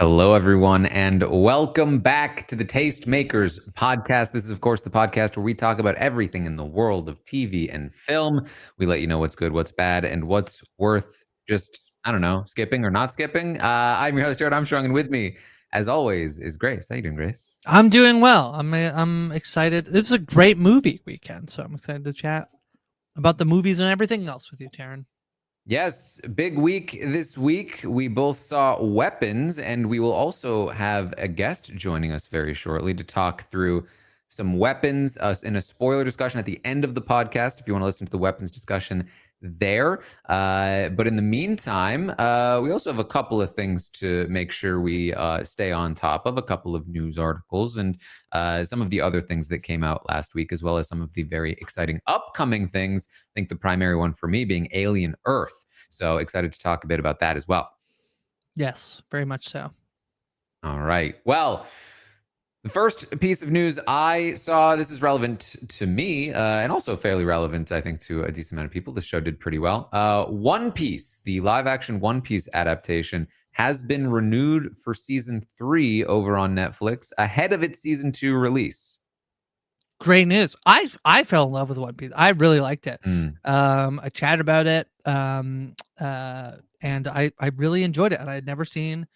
Hello, everyone, and welcome back to the Tastemakers podcast. This is, of course, the podcast where we talk about everything in the world of TV and film. We let you know what's good, what's bad, and what's worth just, I don't know, skipping or not skipping. I'm your host, Taran Armstrong, and with me, as always, is Grace. How you doing, Grace? I'm doing well. I'm excited. This is a great movie weekend, so I'm excited to chat about the movies and everything else with you, Taran. Yes, big week this week. We both saw Weapons, and we will also have a guest joining us very shortly to talk through some weapons in a spoiler discussion at the end of the podcast. If you want to listen to the weapons discussion there. But in the meantime, we also have a couple of things to make sure we stay on top of, a couple of news articles and some of the other things that came out last week, as well as some of the very exciting upcoming things. I think the primary one for me being Alien Earth. So excited to talk a bit about that as well. Yes, very much so. All right. Well, the first piece of news I saw, this is relevant to me and also fairly relevant, I think, to a decent amount of people. This show did pretty well. One Piece, the live action One Piece adaptation, has been renewed for season 3 over on Netflix ahead of its season 2 release. Great news. I fell in love with One Piece. I really liked it. I chatted about it, and I really enjoyed it. And I had never seen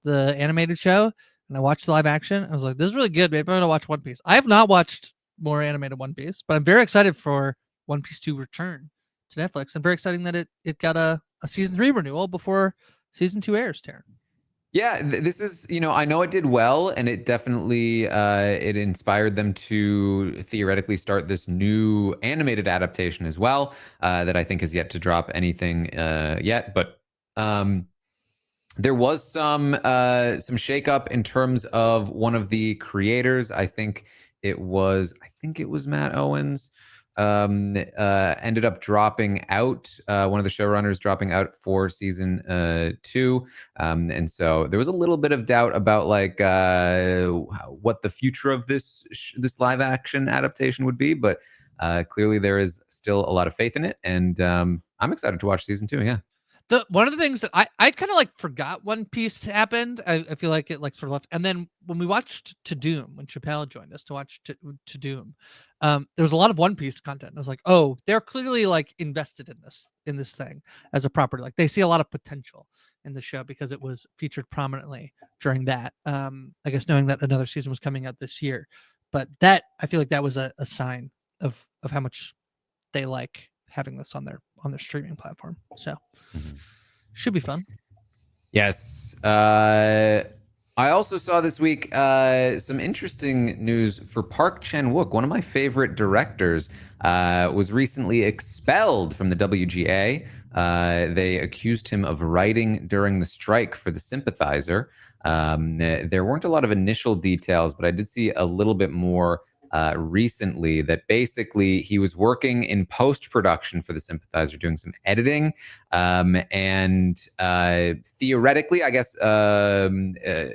the animated show, and I watched the live action. I was like, this is really good. Maybe I'm gonna watch One Piece. I have not watched more animated One Piece, but I'm very excited for One Piece to return to Netflix. I'm very excited that it got a season 3 renewal before season 2 airs, Taran. Yeah, this is, I know it did well, and it definitely it inspired them to theoretically start this new animated adaptation as well, that I think has yet to drop anything yet. But there was some shakeup in terms of one of the creators. I think it was Matt Owens. Ended up dropping out. One of the showrunners dropping out for season 2, and so there was a little bit of doubt about like what the future of this live action adaptation would be. But clearly there is still a lot of faith in it, and I'm excited to watch season 2. Yeah. One of the things that I kind of like forgot One Piece happened. I feel like it like sort of left. And then when we watched To Doom, when Chappelle joined us to watch to Doom, there was a lot of One Piece content. I was like, oh, they're clearly like invested in this thing as a property. Like they see a lot of potential in the show because it was featured prominently during that. I guess knowing that another season was coming out this year, but that I feel like that was a sign of how much they like having this on their streaming platform. So should be fun. Yes. I also saw this week some interesting news for Park Chan-wook. One of my favorite directors was recently expelled from the WGA. They accused him of writing during the strike for The Sympathizer. There weren't a lot of initial details, but I did see a little bit more recently that basically he was working in post-production for The Sympathizer, doing some editing, and theoretically, I guess the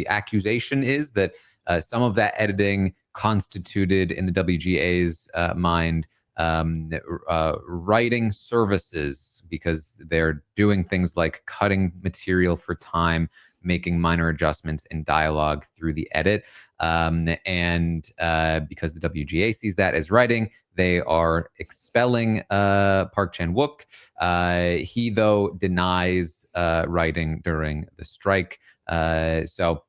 accusation is that some of that editing constituted, in the WGA's mind, writing services, because they're doing things like cutting material for time, making minor adjustments in dialogue through the edit. And because the WGA sees that as writing, they are expelling Park Chan-wook. He, though, denies writing during the strike. So,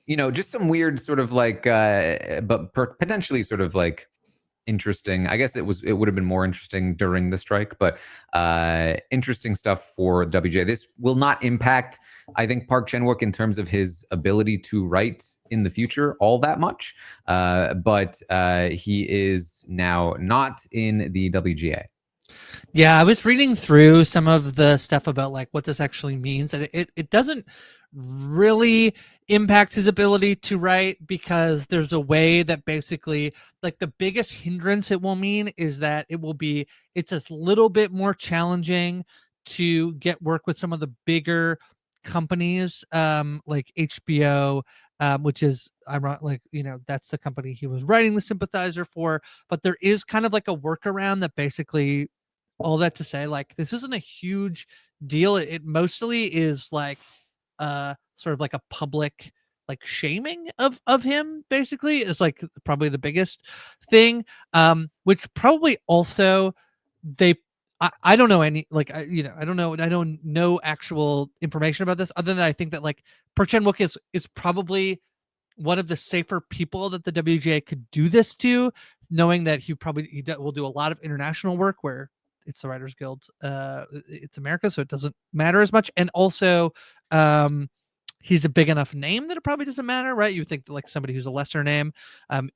just some weird sort of like, but potentially sort of like interesting. I guess it would have been more interesting during the strike, but interesting stuff for WJ. This will not impact, I think, Park Chan-wook in terms of his ability to write in the future all that much. But he is now not in the WGA. Yeah, I was reading through some of the stuff about like what this actually means, and it doesn't really impact his ability to write, because there's a way that basically like the biggest hindrance it will mean is that it's a little bit more challenging to get work with some of the bigger companies, like HBO, which is ironic, like, that's the company he was writing The Sympathizer for. But there is kind of like a workaround that basically, all that to say, like, this isn't a huge deal. It mostly is like sort of like a public like shaming of him basically is like probably the biggest thing, which probably also they I don't know any like I don't know actual information about this other than I think that like Park Chan-wook is probably one of the safer people that the WGA could do this to, knowing that will do a lot of international work where it's the Writers Guild, it's America, so it doesn't matter as much, and also he's a big enough name that it probably doesn't matter, right? You would think that, like somebody who's a lesser name,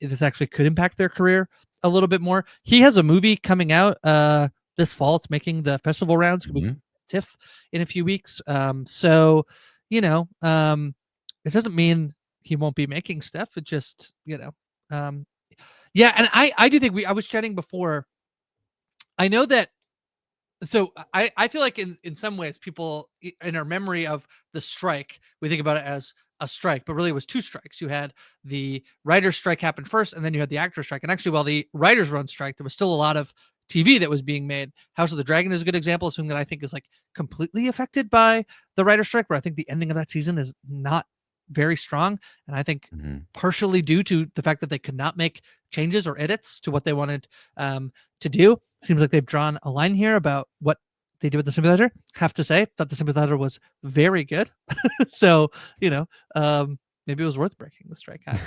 this actually could impact their career a little bit more. He has a movie coming out this fall. It's making the festival rounds. It's gonna be TIFF in a few weeks. So it doesn't mean he won't be making stuff. It just yeah. And I do think I was chatting before. I know that. So I feel like in some ways people in our memory of the strike, we think about it as a strike, but really it was two strikes. You had the writer's strike happen first, and then you had the actor's strike. And actually, while the writers were on strike, there was still a lot of TV that was being made. House of the Dragon is a good example, something that I think is like completely affected by the writer's strike, where I think the ending of that season is not very strong. And I think partially due to the fact that they could not make changes or edits to what they wanted to do. Seems like they've drawn a line here about what they did with the Sympathizer. Have to say, thought the Sympathizer was very good. So, maybe it was worth breaking the strike out.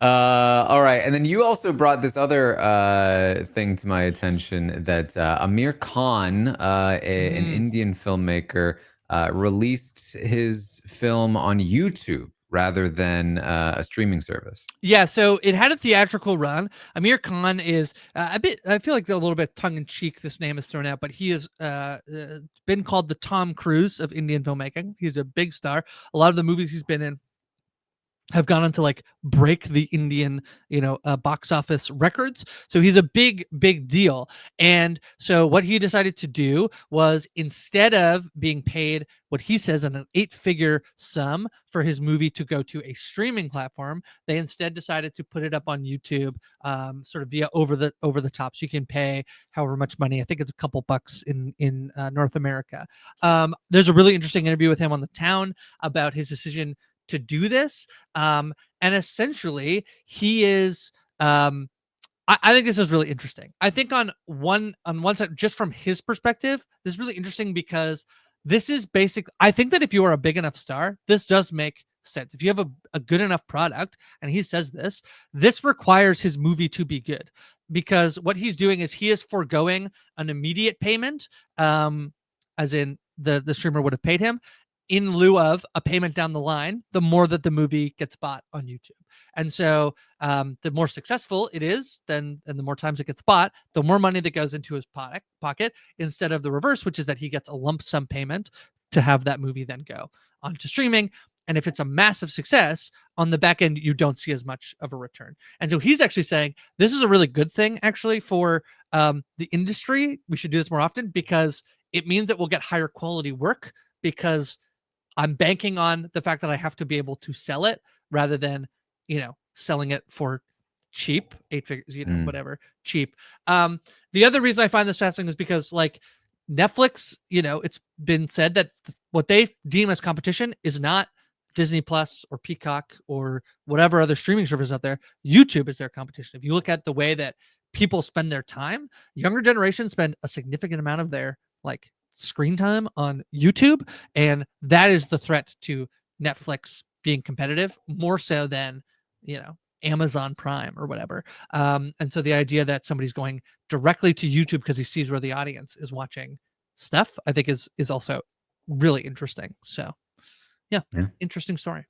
All right. And then you also brought this other thing to my attention that Aamir Khan, an Indian filmmaker, released his film on YouTube rather than a streaming service. Yeah, so it had a theatrical run. Aamir Khan is a bit, I feel like a little bit tongue-in-cheek this name is thrown out, but he has been called the Tom Cruise of Indian filmmaking. He's a big star. A lot of the movies he's been in have gone on to like break the Indian, box office records. So he's a big deal. And so what he decided to do was, instead of being paid what he says an 8-figure sum for his movie to go to a streaming platform, they instead decided to put it up on YouTube, sort of via over the top. So you can pay however much money. I think it's a couple bucks in North America. There's a really interesting interview with him on The Town about his decision to do this, and essentially he is I think this is really interesting. I think on one side, just from his perspective, this is really interesting because this is basic. I think that if you are a big enough star, this does make sense. If you have a good enough product, and he says this requires his movie to be good, because what he's doing is he is foregoing an immediate payment, as in the streamer would have paid him, in lieu of a payment down the line, the more that the movie gets bought on YouTube. And so the more successful it is, and the more times it gets bought, the more money that goes into his pocket, instead of the reverse, which is that he gets a lump sum payment to have that movie then go onto streaming. And if it's a massive success, on the back end, you don't see as much of a return. And so he's actually saying this is a really good thing, actually, for the industry. We should do this more often, because it means that we'll get higher quality work, because I'm banking on the fact that I have to be able to sell it rather than, selling it for cheap, 8 figures, whatever, cheap. The other reason I find this fascinating is because, like, Netflix, it's been said that what they deem as competition is not Disney Plus or Peacock or whatever other streaming service out there. YouTube is their competition. If you look at the way that people spend their time, younger generations spend a significant amount of their screen time on YouTube, and that is the threat to Netflix being competitive, more so than Amazon Prime or whatever. And so the idea that somebody's going directly to YouTube because he sees where the audience is watching stuff, I think is also really interesting. So yeah. Interesting story.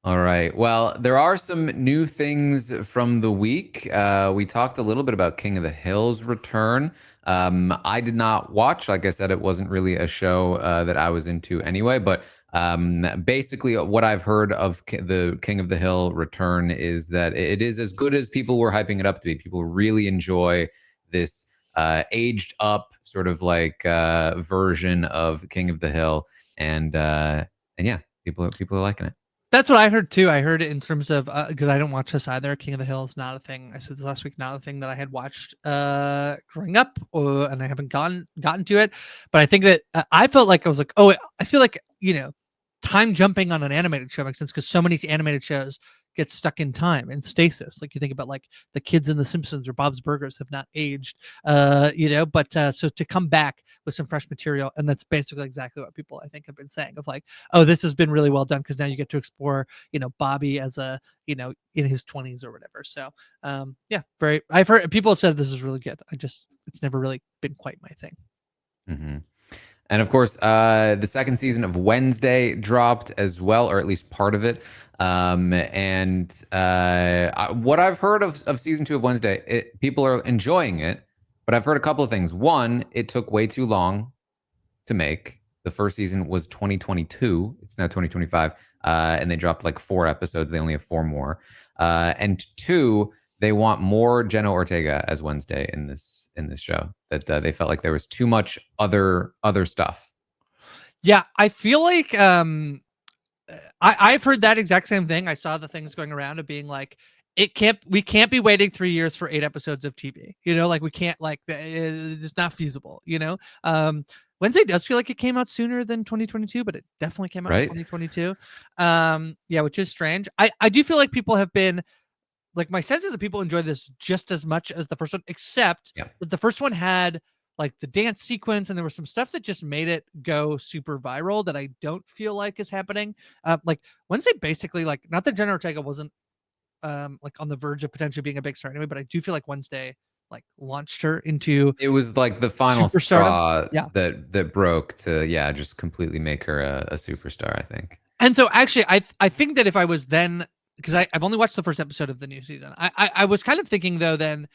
All right. Well, there are some new things from the week. We talked a little bit about King of the Hill's return. I did not watch. Like I said, it wasn't really a show that I was into anyway. But basically, what I've heard of the King of the Hill return is that it is as good as people were hyping it up to be. People really enjoy this aged up sort of version of King of the Hill, and yeah, people are liking it. That's what I heard too. I heard it in terms of because I don't watch this either. King of the Hill is not a thing. I said this last week, not a thing that I had watched growing up, and I haven't gotten to it. But I think that I felt like I was like, oh, I feel like time jumping on an animated show makes sense because so many animated shows get stuck in time and stasis. Like you think about like the kids in The Simpsons or Bob's Burgers have not aged, But so to come back with some fresh material, and that's basically exactly what people I think have been saying of like, oh, this has been really well done because now you get to explore, Bobby as a, in his 20s or whatever. So, yeah, very. I've heard people have said this is really good. It's never really been quite my thing. Mm-hmm. And of course, the second season of Wednesday dropped as well, or at least part of it. What I've heard of season 2 of Wednesday, people are enjoying it, but I've heard a couple of things. One, it took way too long to make. The first season was 2022. It's now 2025, and they dropped like 4 episodes. They only have 4 more. And 2, they want more Jenna Ortega as Wednesday in this show. That they felt like there was too much other stuff. Yeah, I feel like I've heard that exact same thing. I saw the things going around of being like, we can't be waiting 3 years for 8 episodes of TV. Like we can't, like it's not feasible. Wednesday does feel like it came out sooner than 2022, but it definitely came out in 2022. Yeah, which is strange. I do feel like people have been like, my sense is that people enjoy this just as much as the first one, except that the first one had like the dance sequence and there was some stuff that just made it go super viral that I don't feel like is happening. Like Wednesday basically, like, not that Jenna Ortega wasn't like on the verge of potentially being a big star anyway, but I do feel like Wednesday like launched her into, it was like the final straw that broke to just completely make her a superstar, I think. And so actually I think that if I was then, because I've only watched the first episode of the new season, I was kind of thinking though then,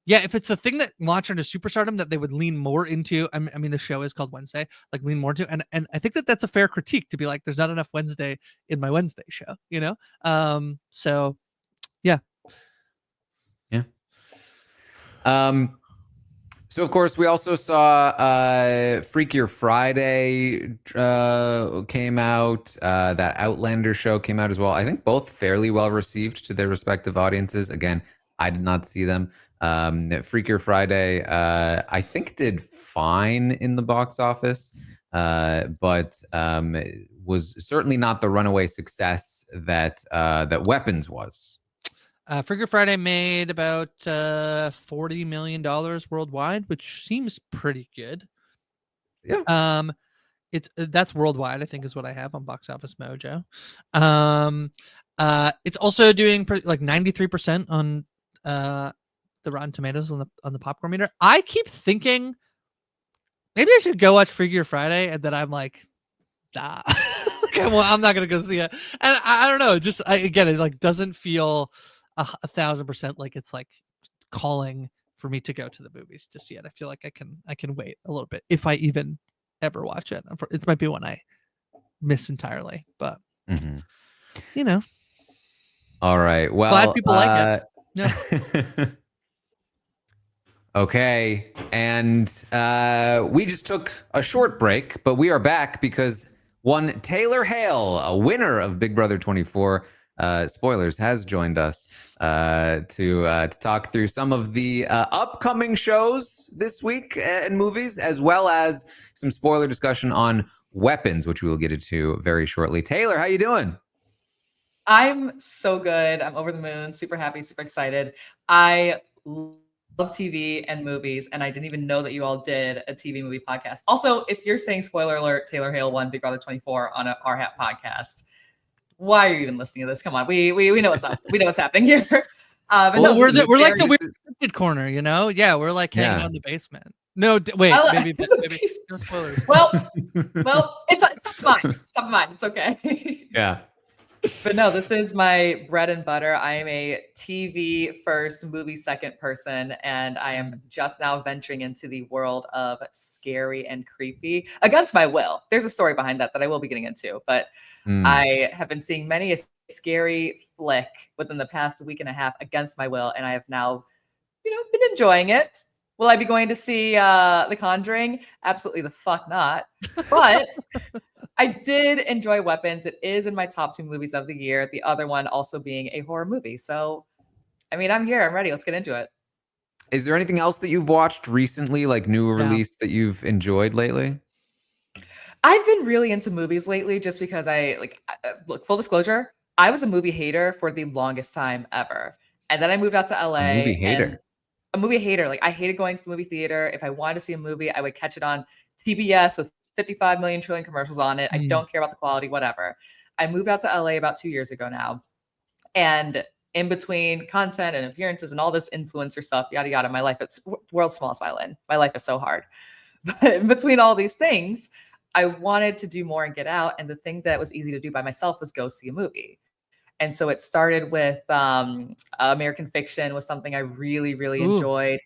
yeah, if it's the thing that launched her into superstardom, that they would lean more into. I mean, the show is called Wednesday, like lean more into, and I think that that's a fair critique to be like, there's not enough Wednesday in my Wednesday show, So, yeah. So of course we also saw Freakier Friday came out. That Outlander show came out as well. I think both fairly well received to their respective audiences. Again, I did not see them. Freakier Friday, I think did fine in the box office, but was certainly not the runaway success that Weapons was. Freakier Friday made about $40 million worldwide, which seems pretty good. Yeah. That's worldwide, I think, is what I have on Box Office Mojo. It's also doing like 93% on the Rotten Tomatoes on the popcorn meter. I keep thinking maybe I should go watch Freakier Friday, and then I'm like, nah. Well, I'm not gonna go see it, and I don't know. Just again, it like doesn't feel 1,000% like it's like calling for me to go to the movies to see it. I feel like I can wait a little bit if I even ever watch it. It might be one I miss entirely, but All right. Well, glad people like it. Yeah. Okay, and we just took a short break, but we are back because one Taylor Hale, a winner of Big Brother 24, spoilers, has joined us to talk through some of the upcoming shows this week and movies, as well as some spoiler discussion on Weapons, which we will get into very shortly. Taylor, how you doing? I'm so good. I'm over the moon, super happy, super excited. I love TV and movies, and I didn't even know that you all did a TV movie podcast. Also, if you're saying spoiler alert, Taylor Hale won Big Brother 24 on a RHAP podcast, why are you even listening to this? Come on, we know what's up. We know what's happening here. But well, we're like the weird scripted corner, Yeah, we're like hanging out in the basement. No, wait, maybe no spoilers. Well, it's top of mind. It's top of mind. It's okay. Yeah. But no, this is my bread and butter. I am a TV first, movie second person, and I am just now venturing into the world of scary and creepy against my will. There's a story behind that I will be getting into, but I have been seeing many a scary flick within the past week and a half against my will, and I have now, been enjoying it. Will I be going to see The Conjuring? Absolutely the fuck not. But I did enjoy Weapons. It is in my top 2 movies of the year. The other one also being a horror movie. So, I mean, I'm here. I'm ready. Let's get into it. Is there anything else that you've watched recently, like new release that you've enjoyed lately? I've been really into movies lately just because look, full disclosure, I was a movie hater for the longest time ever. And then I moved out to LA. A movie hater. And a movie hater. Like, I hated going to the movie theater. If I wanted to see a movie, I would catch it on CBS with 55 million trillion commercials on it. I don't care about the quality, whatever. I moved out to LA about 2 years ago now. And in between content and appearances and all this influencer stuff, yada, yada, my life, it's world's smallest violin. My life is so hard. But in between all these things, I wanted to do more and get out. And the thing that was easy to do by myself was go see a movie. And so it started with American Fiction was something I really, really enjoyed.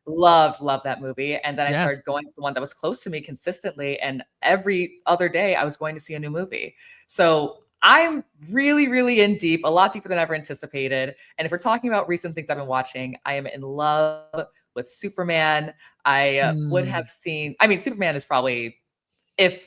Loved that movie. And then I started going to the one that was close to me consistently. And every other day I was going to see a new movie. So I'm really, really in deep, a lot deeper than I ever anticipated. And if we're talking about recent things I've been watching, I am in love with Superman. I would have seen, I mean, Superman is probably, if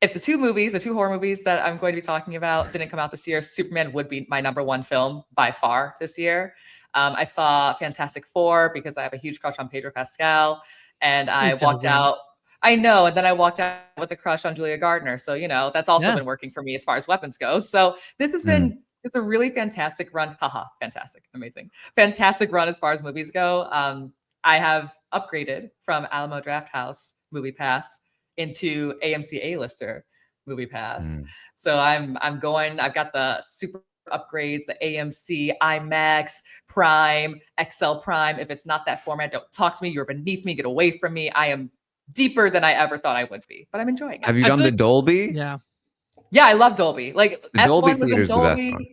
the two horror movies that I'm going to be talking about didn't come out this year, Superman would be my number 1 film by far this year. I saw Fantastic Four because I have a huge crush on Pedro Pascal, and I walked out. I know, and then I walked out with a crush on Julia Gardner. So, you know, that's also been working for me as far as Weapons goes. So this has been it's a really fantastic run. Haha, fantastic, amazing, fantastic run as far as movies go. I have upgraded from Alamo Drafthouse Movie Pass into AMC A-lister Movie Pass. So I've got the super upgrades, the AMC, IMAX, Prime, XL Prime. If it's not that format, don't talk to me. You're beneath me. Get away from me. I am deeper than I ever thought I would be, but I'm enjoying it. Have you done the Dolby? Yeah, I love Dolby. Like, the Dolby theater is the best one.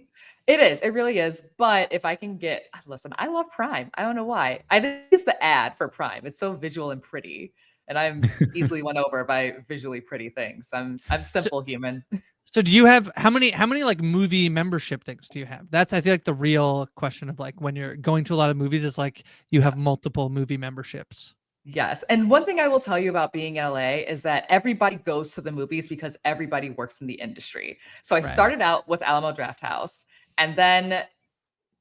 It is. It really is. But if I can listen, I love Prime. I don't know why. I think it's the ad for Prime. It's so visual and pretty. And I'm easily won over by visually pretty things. I'm simple human. So do you have how many like movie membership things do you have? That's, I feel like, the real question of like when you're going to a lot of movies is like you have multiple movie memberships. Yes. And one thing I will tell you about being in LA is that everybody goes to the movies because everybody works in the industry. So I started out with Alamo Drafthouse, and then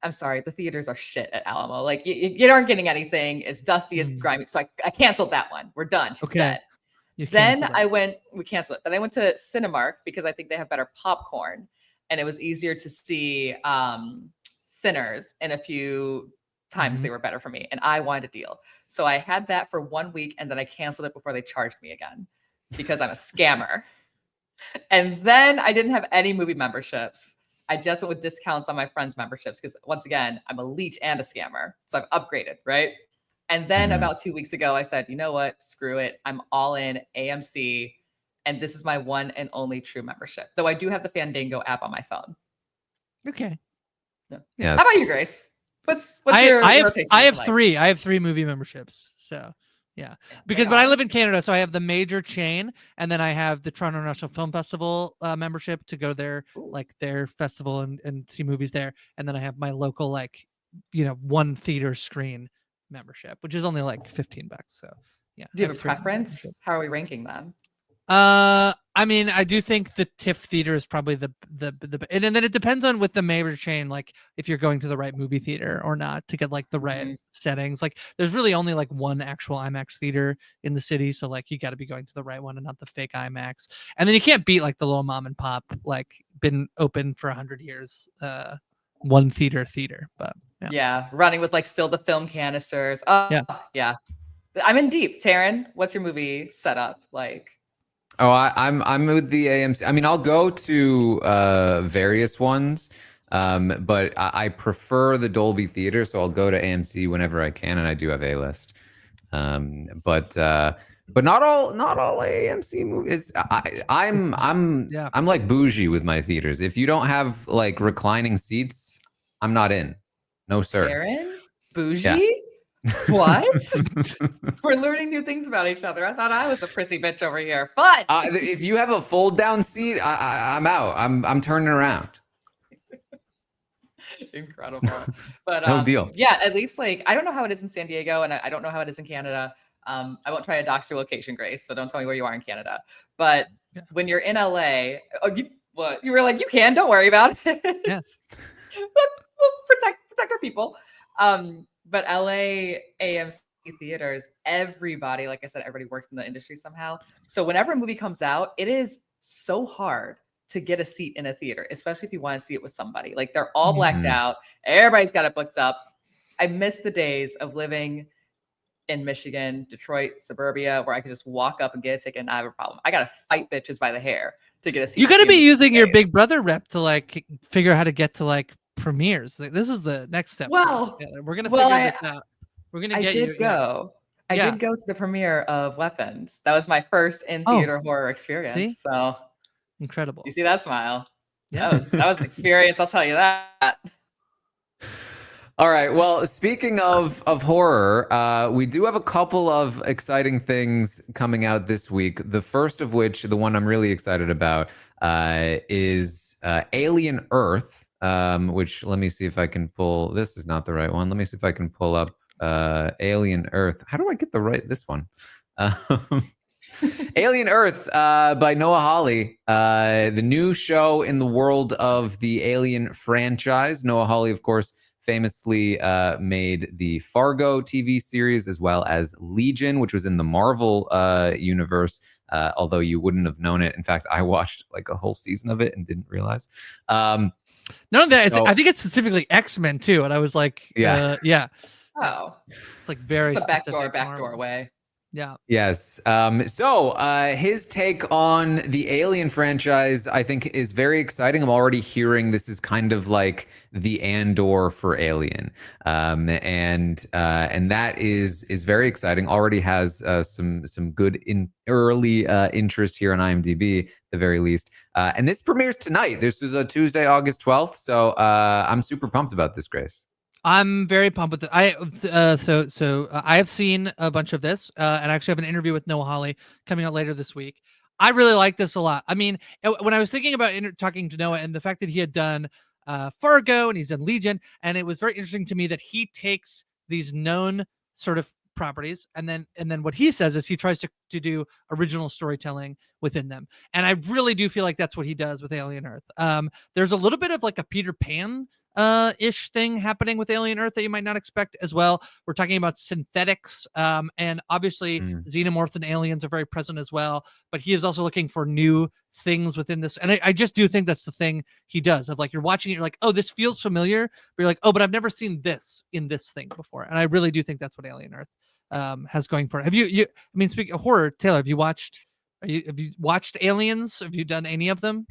I'm sorry, the theaters are shit at Alamo. Like, you aren't getting anything. It's dusty, it's grimy. So I canceled that one. We're done. She's dead. Then we canceled it. Then I went to Cinemark because I think they have better popcorn, and it was easier to see Sinners in a few times. They were better for me, and I wanted a deal. So I had that for 1 week, and then I canceled it before they charged me again because I'm a scammer. And then I didn't have any movie memberships. I just went with discounts on my friends' memberships because, once again, I'm a leech and a scammer. So I've upgraded, right? And then about 2 weeks ago, I said, you know what? Screw it. I'm all in AMC, and this is my one and only true membership. Though I do have the Fandango app on my phone. Okay. Yeah. Yes. How about you, Grace? What's your rotation? I have 3. I have 3 movie memberships. So yeah, but I live in Canada, so I have the major chain, and then I have the Toronto International Film Festival membership to go there, like their festival and see movies there, and then I have my local, like, you know, 1 theater screen membership, which is only like $15. So yeah. Do you have a preference? How are we ranking them? I mean, I do think the TIFF theater is probably the and then it depends on with the major chain, like if you're going to the right movie theater or not to get like the right settings. Like, there's really only like 1 actual IMAX theater in the city, so like you got to be going to the right one and not the fake IMAX. And then you can't beat like the little mom and pop, like been open for 100 years, 1 theater. But yeah, running with like still the film canisters. Yeah. I'm in deep. Taran, what's your movie setup like? Oh, I'm with the AMC. I mean, I'll go to various ones, but I prefer the Dolby Theater, so I'll go to AMC whenever I can, and I do have A-list. But not all AMC movies. I'm like bougie with my theaters. If you don't have like reclining seats, I'm not in. No, sir. Taran? Bougie? Yeah. What? We're learning new things about each other. I thought I was a prissy bitch over here. Fun. If you have a fold down seat, I'm out. I'm turning around. Incredible. But No deal. yeah, at least like I don't know how it is in San Diego, and I don't know how it is in Canada. I won't try to dox your location, Grace, so don't tell me where you are in Canada. But when you're in LA, you were like, you can, don't worry about it. Yes. we'll protect our people. But LA AMC theaters, everybody, like I said, everybody works in the industry somehow. So whenever a movie comes out, it is so hard to get a seat in a theater, especially if you want to see it with somebody. Like they're all blacked out. Everybody's got it booked up. I miss the days of living in Michigan, Detroit, suburbia, where I could just walk up and get a ticket and I have a problem. I got to fight bitches by the hair to get a seat. You got to be using your Big Brother rep to like figure out how to get to like premieres. Like, this is the next step. Well, we're going to figure this out. We're going to get you. I did go to the premiere of Weapons. That was my first in-theater horror experience. See? So incredible. You see that smile? Yeah. That was an experience, I'll tell you that. All right. Well, speaking of horror, we do have a couple of exciting things coming out this week. The first of which, the one I'm really excited about, is Alien Earth, which let me see if I can pull. This is not the right one. Let me see if I can pull up Alien Earth. How do I get this one? Alien Earth by Noah Hawley, the new show in the world of the Alien franchise. Noah Hawley, of course, famously made the Fargo TV series as well as Legion, which was in the Marvel universe, although you wouldn't have known it. In fact, I watched like a whole season of it and didn't realize. None of that. I think it's specifically X-Men too. And I was like, Oh, it's like very it's a backdoor way. Yeah. Yes. So his take on the Alien franchise, I think, is very exciting. I'm already hearing this is kind of like the Andor for Alien, and that is very exciting. Already has some good early interest here on IMDb, at the very least. And this premieres tonight. This is a Tuesday, August 12th. So I'm super pumped about this, Grace. I'm very pumped with it. I have seen a bunch of this, and I actually have an interview with Noah Hawley coming out later this week. I really like this a lot. I mean, when I was thinking about talking to Noah and the fact that he had done Fargo and he's done Legion, and it was very interesting to me that he takes these known sort of properties and then what he says is he tries to do original storytelling within them, and I really do feel like that's what he does with Alien Earth. There's a little bit of like a Peter Pan ish thing happening with Alien Earth that you might not expect as well. We're talking about synthetics, and obviously xenomorphs and aliens are very present as well, but he is also looking for new things within this, and I just do think that's the thing he does, of like you're watching it, you're like, oh, this feels familiar, but you're like, oh, but I've never seen this in this thing before. And I really do think that's what Alien Earth has going for it. Have you I mean, speaking of horror, Taylor, have you watched Aliens? Have you done any of them?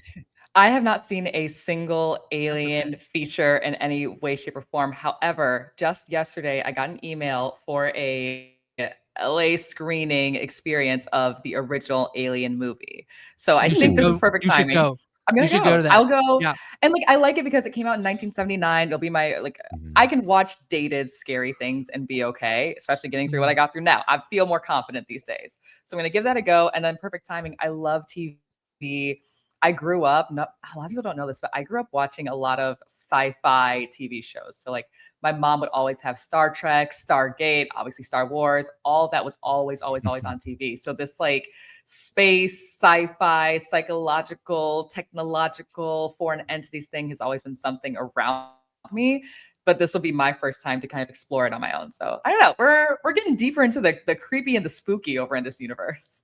I have not seen a single Alien feature in any way, shape, or form. However, just yesterday, I got an email for a LA screening experience of the original Alien movie. So I think this is perfect timing. I'm gonna go to that. I'll go. Yeah. And like I like it because it came out in 1979. It'll be my I can watch dated scary things and be okay, especially getting through what I got through now. I feel more confident these days. So I'm gonna give that a go. And then perfect timing. I love TV. I grew up, a lot of people don't know this, but I grew up watching a lot of sci-fi TV shows. So like my mom would always have Star Trek, Stargate, obviously Star Wars, all of that was always on TV. So this like space, sci-fi, psychological, technological, foreign entities thing has always been something around me. But this will be my first time to kind of explore it on my own. So I don't know, we're getting deeper into the creepy and the spooky over in this universe.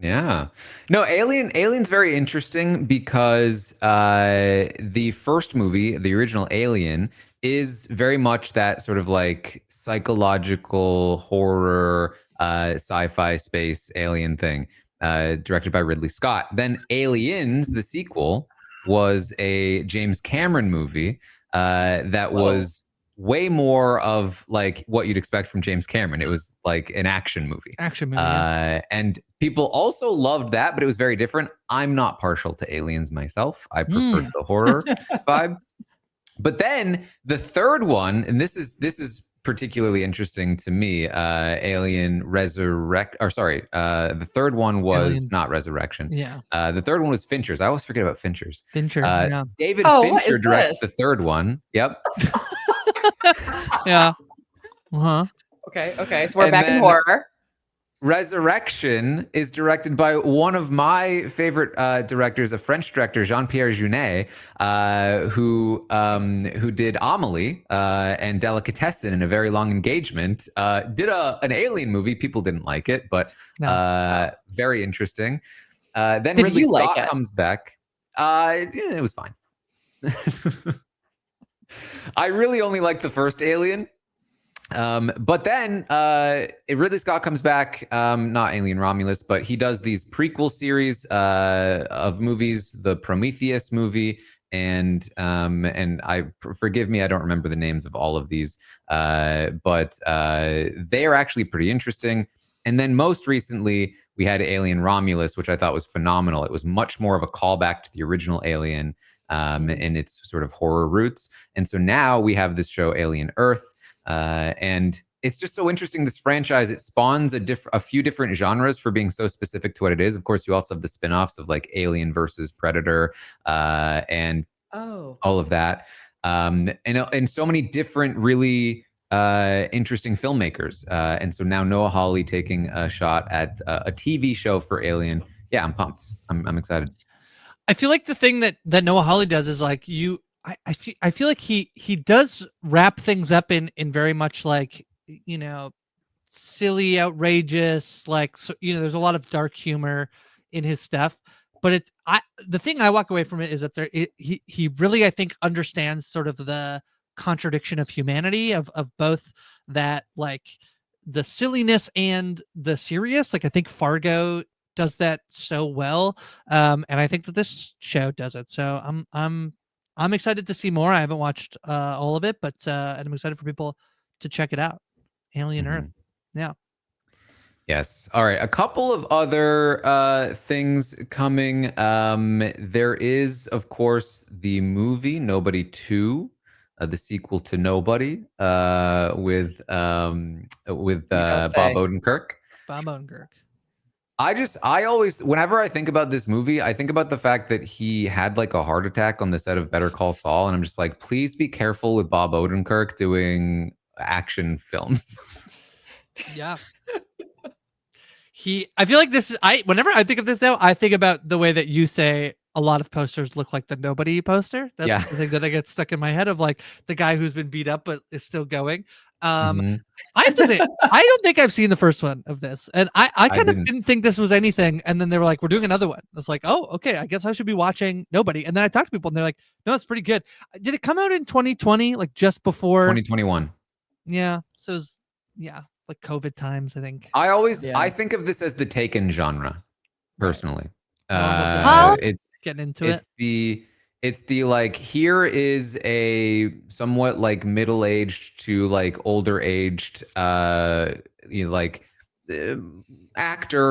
Yeah. No, Alien's very interesting because the first movie, the original Alien, is very much that sort of like psychological horror, sci-fi space alien thing, directed by Ridley Scott. Then Aliens, the sequel, was a James Cameron movie that was way more of like what you'd expect from James Cameron. It was like an action movie. And people also loved that, but it was very different. I'm not partial to Aliens myself. I prefer the horror vibe. But then the third one, and this is particularly interesting to me. Alien Resurrect, or sorry, the third one was Alien. not Resurrection. Yeah. The third one was Fincher's. I always forget about Fincher's. Fincher. Yeah. David Oh, what Fincher is directs this? the third one. Yep. Yeah. Uh-huh. Okay. So we're And back in then horror. Resurrection is directed by one of my favorite directors, a French director, Jean-Pierre Jeunet, who did Amélie and Delicatessen in A Very Long Engagement. Did an Alien movie. People didn't like it, but very interesting. Then Did Ridley you like Scott it? comes back. It was fine. I really only liked the first Alien. But then Ridley Scott comes back, not Alien Romulus, but he does these prequel series of movies, the Prometheus movie, and forgive me, I don't remember the names of all of these, but they are actually pretty interesting. And then most recently, we had Alien Romulus, which I thought was phenomenal. It was much more of a callback to the original Alien in its sort of horror roots. And so now we have this show, Alien Earth. And it's just so interesting, this franchise. It spawns a few different genres for being so specific to what it is. Of course, you also have the spin-offs of like Alien versus Predator and all of that. And so many different really interesting filmmakers. And so now Noah Hawley taking a shot at a TV show for Alien. Yeah, I'm pumped. I'm excited. I feel like the thing that Noah Hawley does is like I feel like he does wrap things up in very much like, you know, silly, outrageous, like, so, you know, there's a lot of dark humor in his stuff, but the thing I walk away from it is that he really, I think, understands sort of the contradiction of humanity of both that, like, the silliness and the serious. Like, I think Fargo does that so well, and I think that this show does it. So I'm excited to see more. I haven't watched all of it, but and I'm excited for people to check it out. Alien Earth. Yeah. Yes. All right. A couple of other things coming. There is, of course, the movie Nobody 2, the sequel to Nobody, with Bob Odenkirk. Bob Odenkirk. I always, whenever I think about this movie, I think about the fact that he had like a heart attack on the set of Better Call Saul. And I'm just like, please be careful with Bob Odenkirk doing action films. Yeah. I feel like this is, whenever I think of this now, I think about the way that you say a lot of posters look like the Nobody poster. That's the thing that I get stuck in my head of, like, the guy who's been beat up but is still going. I have to say, I don't think I've seen the first one of this, and I kind of didn't think this was anything. And then they were like, "We're doing another one." I was like, "Oh, okay. I guess I should be watching Nobody." And then I talked to people, and they're like, "No, it's pretty good." Did it come out in 2020, like just before 2021? Yeah. So it was, like COVID times, I think. I think of this as the Taken genre, personally. It's getting into it. It's the like, here is a somewhat like middle-aged to like older aged actor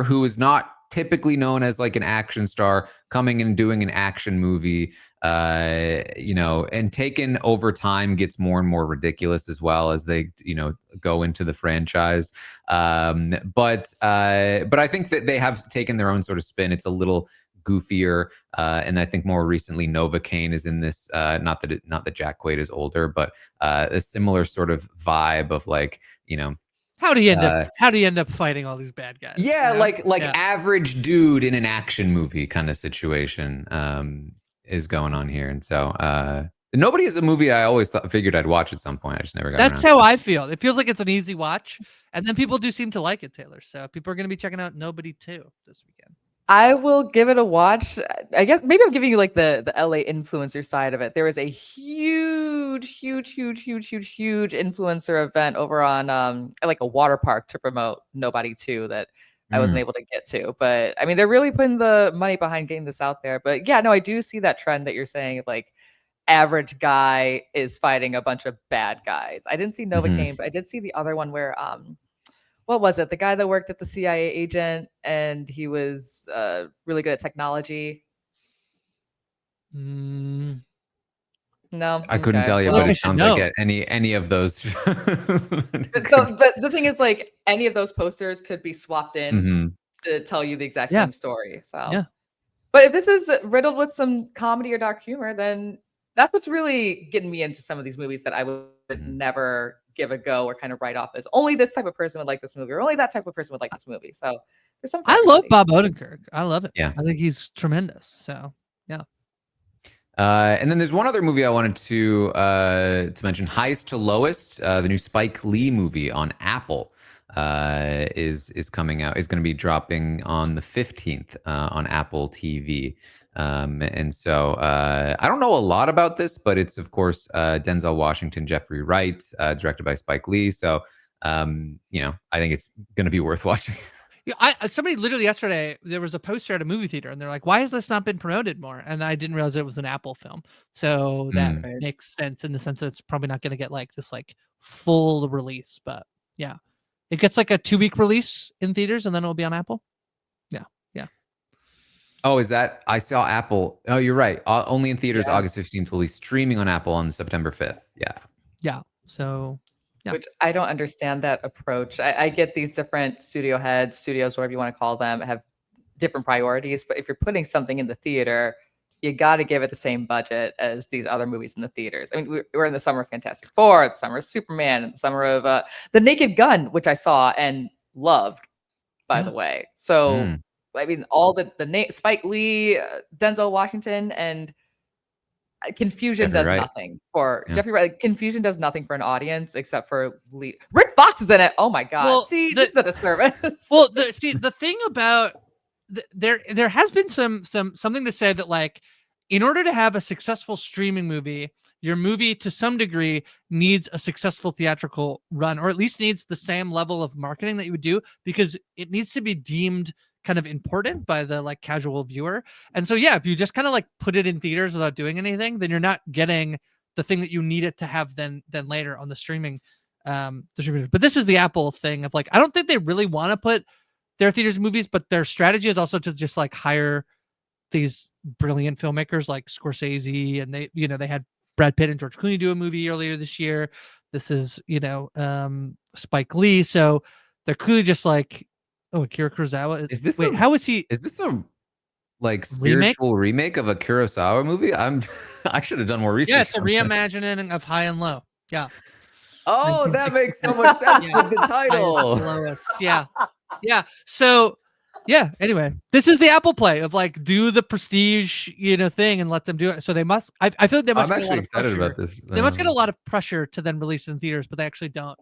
who is not typically known as like an action star coming and doing an action movie, and Taken over time gets more and more ridiculous as well as they, go into the franchise. But I think that they have taken their own sort of spin. It's a little goofier, and I think more recently Novocaine is in this. Not that Jack Quaid is older, but a similar sort of vibe of like, how do you end up fighting all these bad guys? Yeah, like average dude in an action movie kind of situation is going on here. And so Nobody is a movie I always figured I'd watch at some point. I just never got around. That's how I feel. It feels like it's an easy watch, and then people do seem to like it, Taylor. So people are going to be checking out Nobody 2 this weekend. I will give it a watch. I guess maybe I'm giving you like the LA influencer side of it. There was a huge influencer event over on at like a water park to promote Nobody 2 that I wasn't able to get to. But I mean, they're really putting the money behind getting this out there. But yeah, no, I do see that trend that you're saying, like average guy is fighting a bunch of bad guys. I didn't see Novocaine, but I did see the other one where what was it? The guy that worked at the CIA agent and he was really good at technology. No, I couldn't tell you, Well, but we it should sounds know. like any of those. But the thing is, like, any of those posters could be swapped in Mhm. to tell you the exact Yeah. same story. So, Yeah. but if this is riddled with some comedy or dark humor, then that's what's really getting me into some of these movies that I would Mhm. never give a go or kind of write off as only this type of person would like this movie, or only that type of person would like this movie. So there's some for I love everybody. Bob Odenkirk. I love it. Yeah. I think he's tremendous. So yeah. And then there's one other movie I wanted to mention, Highest to Lowest, the new Spike Lee movie on Apple is coming out. Is going to be dropping on the 15th on Apple TV. And so I don't know a lot about this, but it's of course Denzel Washington, Jeffrey Wright, directed by Spike Lee. So you know, I think it's going to be worth watching. Yeah, somebody literally yesterday, there was a poster at a movie theater and they're like, why has this not been promoted more? And I didn't realize it was an Apple film. So that Mm. makes sense in the sense that it's probably not going to get like this like full release, but yeah. It gets like a 2-week release in theaters and then it'll be on Apple. Yeah. Yeah. Oh, is that? I saw Apple. Oh, you're right. Only in theaters Yeah. August 15th, will be streaming on Apple on September 5th. Yeah. Yeah. So yeah. Which I don't understand that approach. I get these different studio heads, studios, whatever you want to call them, have different priorities. But if you're putting something in the theater, you got to give it the same budget as these other movies in the theaters. I mean, we're in the summer of Fantastic Four, the summer of Superman, and the summer of The Naked Gun, which I saw and loved, by the way. So, Mm. I mean, all the Spike Lee, Denzel Washington, and confusion Jeffrey does Wright. nothing for Yeah. Jeffrey Wright. Confusion does nothing for an audience except for Rick Fox is in it. Oh my god! Well, See, this is a disservice. Well, the thing about there has been something to say that like in order to have a successful streaming movie, your movie to some degree needs a successful theatrical run, or at least needs the same level of marketing that you would do, because it needs to be deemed kind of important by the like casual viewer. And so yeah, if you just kind of like put it in theaters without doing anything, then you're not getting the thing that you need it to have then later on the streaming distributors. But this is the Apple thing of like, I don't think they really want to put their theaters movies, but their strategy is also to just like hire these brilliant filmmakers like Scorsese, and they had Brad Pitt and George Clooney do a movie earlier this year. This is Spike Lee, so they're clearly just like, oh, Akira Kurosawa. Is this how is he? Is this a like spiritual remake of a Kurosawa movie? I should have done more research. Yeah, it's a reimagining of High and Low. Yeah. Oh, that makes so much sense with the title. Yeah. Yeah. So yeah, anyway, this is the Apple play of like do the prestige, thing and let them do it. So they must I feel like they must I'm get a lot actually of excited pressure. about this. They must get a lot of pressure to then release in theaters, but they actually don't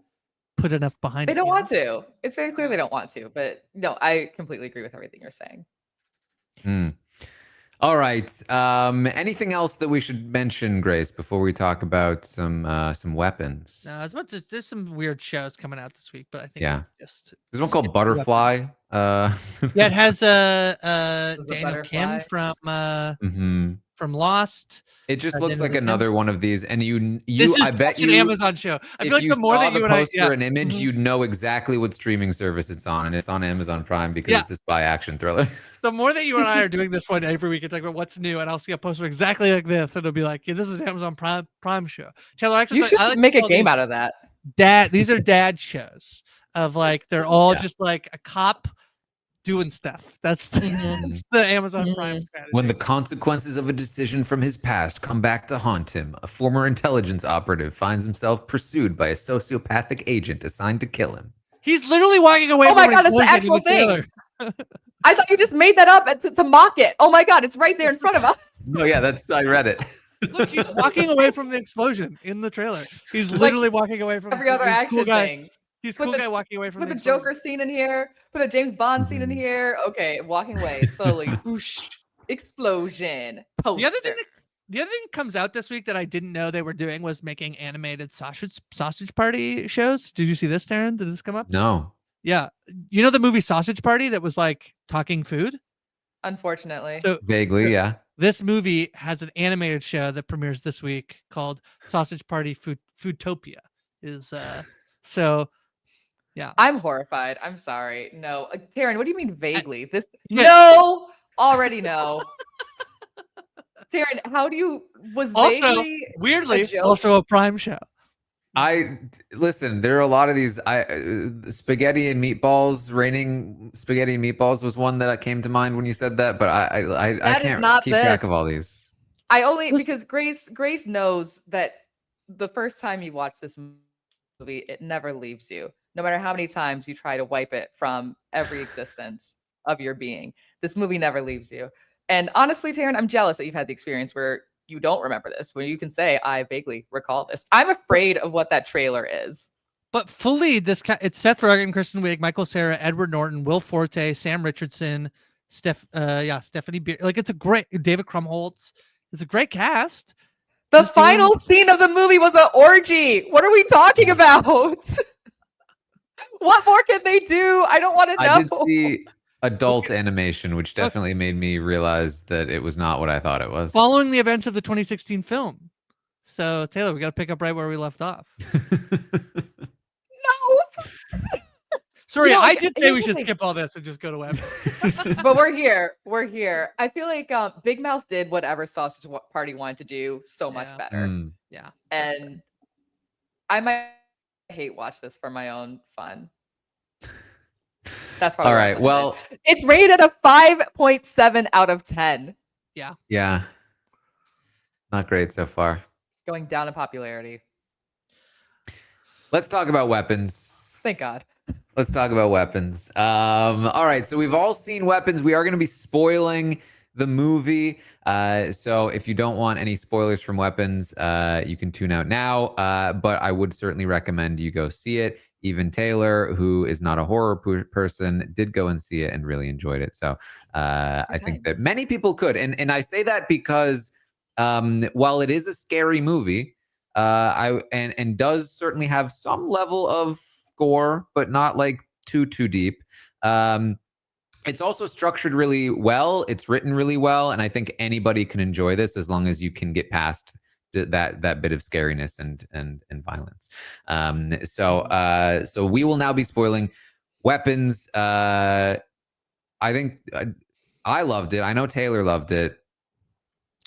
put enough behind it. They don't want to. It's very clear they don't want to. But no, I completely agree with everything you're saying. All right. Anything else that we should mention, Grace, before we talk about some weapons? No, as much as there's some weird shows coming out this week, but I think there's one called Butterfly. Yeah, it has Daniel Kim from Lost. It just looks like another one of these, and I bet you an Amazon show. I feel like the more that you and I poster and image, you'd know exactly what streaming service it's on, and it's on Amazon Prime because it's a spy action thriller. The more that you and I are doing this one every week and talking about what's new, and I'll see a poster exactly like this, and it'll be like, yeah, this is an Amazon Prime show. Taylor, you should make a game out of that. These are dad shows of like they're all just like a cop doing stuff. That's the Amazon Prime strategy. When the consequences of a decision from his past come back to haunt him, a former intelligence operative finds himself pursued by a sociopathic agent assigned to kill him. He's literally walking away. Oh my god, it's the actual thing. I thought you just made that up to mock it. Oh my god, it's right there in front of us. No, yeah, I read it. Look, he's walking away from the explosion in the trailer. He's literally walking away from every other action thing. He's cool guy walking away from the Joker scene in here. Put a James Bond scene in here. Okay, walking away slowly. Boosh, explosion. Poster. The other thing that comes out this week that I didn't know they were doing was making animated sausage party shows. Did you see this, Taran? Did this come up? No. Yeah, you know the movie Sausage Party that was like talking food. Unfortunately, so vaguely, yeah. This movie has an animated show that premieres this week called Sausage Party Foodtopia. So. Yeah, I'm horrified. I'm sorry. No, Taran, what do you mean vaguely? No, already no. Taran, how do you was Also, vaguely a weirdly, joke? also a Prime show. I listen. There are a lot of these. Spaghetti and meatballs. Raining spaghetti and meatballs was one that came to mind when you said that. But I That is can't not keep track of this. all these. I only because Grace knows that the first time you watch this movie, it never leaves you. No matter how many times you try to wipe it from every existence of your being, this movie never leaves you. And honestly, Taran, I'm jealous that you've had the experience where you don't remember this, where you can say, I vaguely recall this. I'm afraid of what that trailer is. But fully, it's Seth Rogen, Kristen Wiig, Michael Cera, Edward Norton, Will Forte, Sam Richardson, Stephanie Beer. Like, it's a great David Krumholtz. It's a great cast. The Just doing- final scene of the movie was an orgy. What are we talking about? What more can they do? I don't want to know. I did see adult animation, which definitely made me realize that it was not what I thought it was. Following the events of the 2016 film. So, Taylor, we got to pick up right where we left off. No. Sorry, No, I did say here's we the should thing. skip all this and just go to web. But we're here. We're here. I feel like Big Mouth did whatever Sausage Party wanted to do so much Yeah. better. Yeah. And I might hate watch this for my own fun. That's probably All where I'm right. gonna Well, end it. It's rated at a 5.7 out of 10, yeah, not great so far. going down in popularity. Let's talk about weapons. Thank God. Let's talk about weapons. All right, so we've all seen weapons. We are going to be spoiling the movie. So if you don't want any spoilers from weapons, you can tune out now. But I would certainly recommend you go see it. Even Taylor, who is not a horror person, did go and see it and really enjoyed it. So I think that many people could. And I say that because while it is a scary movie, and does certainly have some level of gore, but not like too deep. It's also structured really well. It's written really well, and I think anybody can enjoy this as long as you can get past that bit of scariness and violence. So we will now be spoiling weapons. I think I loved it. I know Taylor loved it.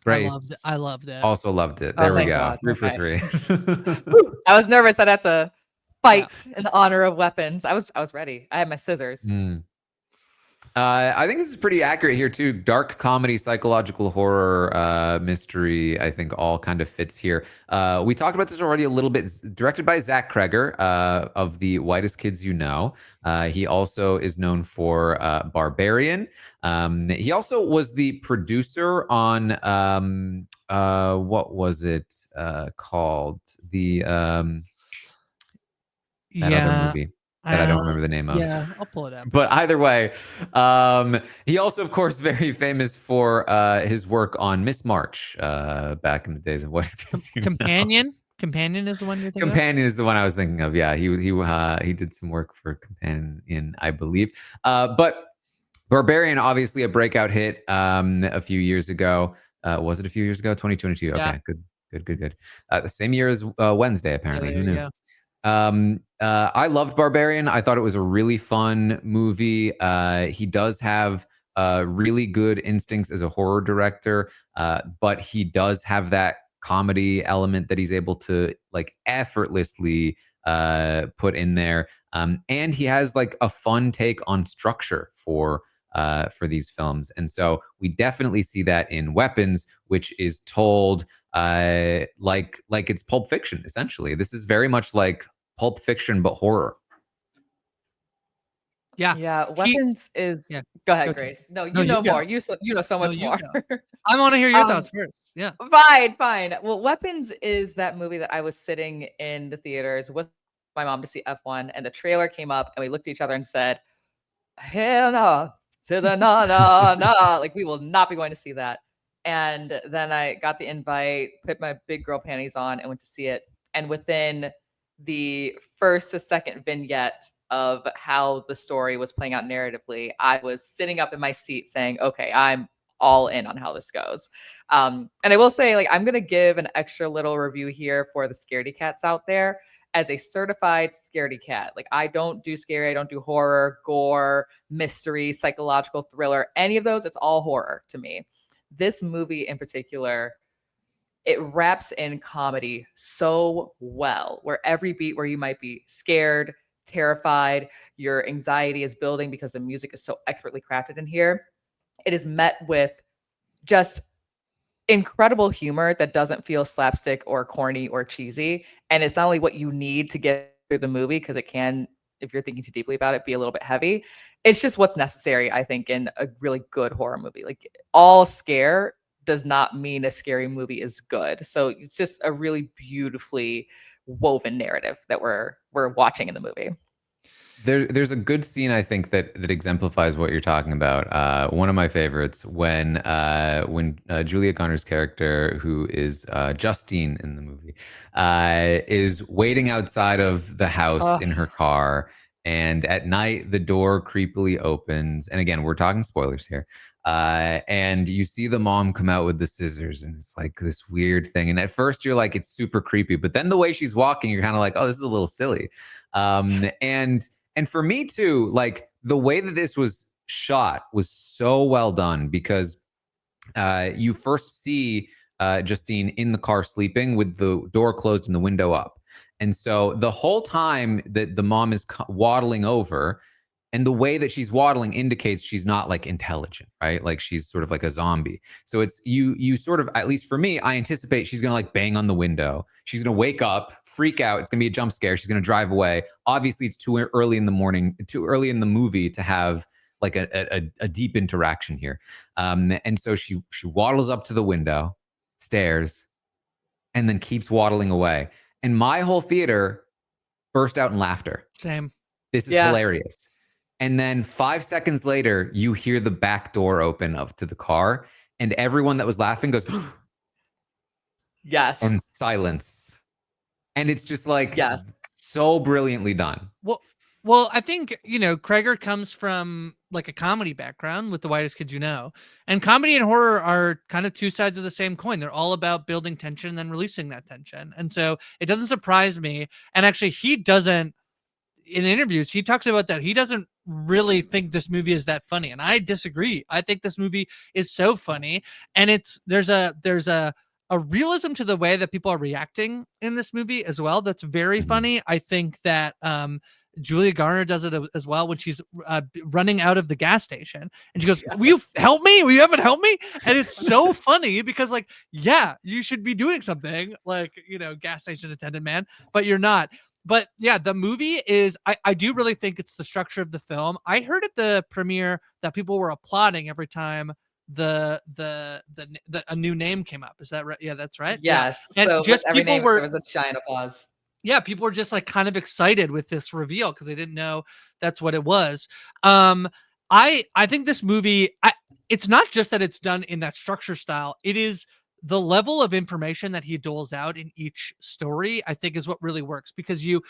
Grace I loved it. also loved it. Oh, There we thank go. God. 3 for Okay. 3. I was nervous. I'd have to fight in honor of weapons. I was ready. I had my scissors. I think this is pretty accurate here too. Dark comedy, psychological horror, mystery, I think all kind of fits here. We talked about this already a little bit. It's directed by Zach Cregger of The Whitest Kids You Know. He also is known for Barbarian. He also was the producer on what was it called? The that other movie that I don't remember the name of. Yeah, I'll pull it up. But either way, he also, of course, very famous for his work on Miss March back in the days of What Is Companion? Companion is the one you're thinking Companion is the one I was thinking of. Yeah, he did some work for Companion, I believe. But Barbarian, obviously a breakout hit a few years ago. Was it a few years ago? 2022. Yeah. Okay, good. The same year as Wednesday, apparently. Who knew? I loved Barbarian. I thought it was a really fun movie. He does have really good instincts as a horror director, but he does have that comedy element that he's able to like effortlessly put in there. And he has like a fun take on structure for these films. And so we definitely see that in Weapons, which is told like it's Pulp Fiction, essentially. This is very much like Pulp Fiction, but horror. Yeah. Weapons is. Yeah. Go ahead, Go Grace. No, you No, know you more. go. You know so much you more. go. I want to hear your thoughts first. Yeah. Fine. Well, Weapons is that movie that I was sitting in the theaters with my mom to see F1, and the trailer came up, and we looked at each other and said, "Hell no, to the no. Like, we will not be going to see that." And then I got the invite, put my big girl panties on, and went to see it. And within the first to second vignette of how the story was playing out narratively, I was sitting up in my seat saying, "Okay, I'm all in on how this goes." And I will say, like, I'm gonna give an extra little review here for the scaredy cats out there. As a certified scaredy cat, like, I don't do scary, I don't do horror, gore, mystery, psychological thriller, any of those. It's all horror to me. this movie in particular, it wraps in comedy so well, where every beat where you might be scared, terrified, your anxiety is building because the music is so expertly crafted in here. It is met with just incredible humor that doesn't feel slapstick or corny or cheesy. And it's not only what you need to get through the movie, because it can, if you're thinking too deeply about it, be a little bit heavy. It's just what's necessary, I think, in a really good horror movie. Like, all scare does not mean a scary movie is good. So it's just a really beautifully woven narrative that we're watching in the movie. There's a good scene, I think, that exemplifies what you're talking about. One of my favorites, when Julia Garner's character, who is Justine in the movie, is waiting outside of the house in her car, and at night the door creepily opens. And again, we're talking spoilers here. And you see the mom come out with the scissors, and it's like this weird thing. And at first you're like, it's super creepy, but then the way she's walking, you're kind of like, oh, this is a little silly. And for me too, like, the way that this was shot was so well done, because you first see Justine in the car sleeping with the door closed and the window up. And so the whole time that the mom is waddling over, and the way that she's waddling indicates she's not like intelligent, right? Like, she's sort of like a zombie. So it's you sort of, at least for me, I anticipate she's gonna like bang on the window. She's gonna wake up, freak out. It's gonna be a jump scare. She's gonna drive away. Obviously, it's too early in the morning, too early in the movie to have like a deep interaction here. And so she waddles up to the window, stares, and then keeps waddling away. And my whole theater burst out in laughter. Same. This is hilarious. And then 5 seconds later, you hear the back door open up to the car, and everyone that was laughing goes, yes, and silence. And it's just like, so brilliantly done. Well, I think, Cregger comes from like a comedy background with The Whitest Kids You Know. And comedy and horror are kind of two sides of the same coin. They're all about building tension and then releasing that tension. And so it doesn't surprise me. And actually, he doesn't, in interviews, he talks about that. He doesn't really think this movie is that funny. And I disagree. I think this movie is so funny. And there's a realism to the way that people are reacting in this movie as well. That's very funny. I think that, Julia Garner does it as well when she's running out of the gas station, and she goes, "Will you help me? Will you ever help me?" And it's so funny because, like, yeah, you should be doing something like, gas station attendant man, but you're not. But yeah, the movie is, I do really think it's the structure of the film. I heard at the premiere that people were applauding every time a new name came up. Is that right? Yeah, that's right. Yes. Yeah. And so just every people name, there was a giant applause. Yeah, people were just like kind of excited with this reveal because they didn't know that's what it was. I think this movie, it's not just that it's done in that structure style. It is the level of information that he doles out in each story, I think, is what really works, because you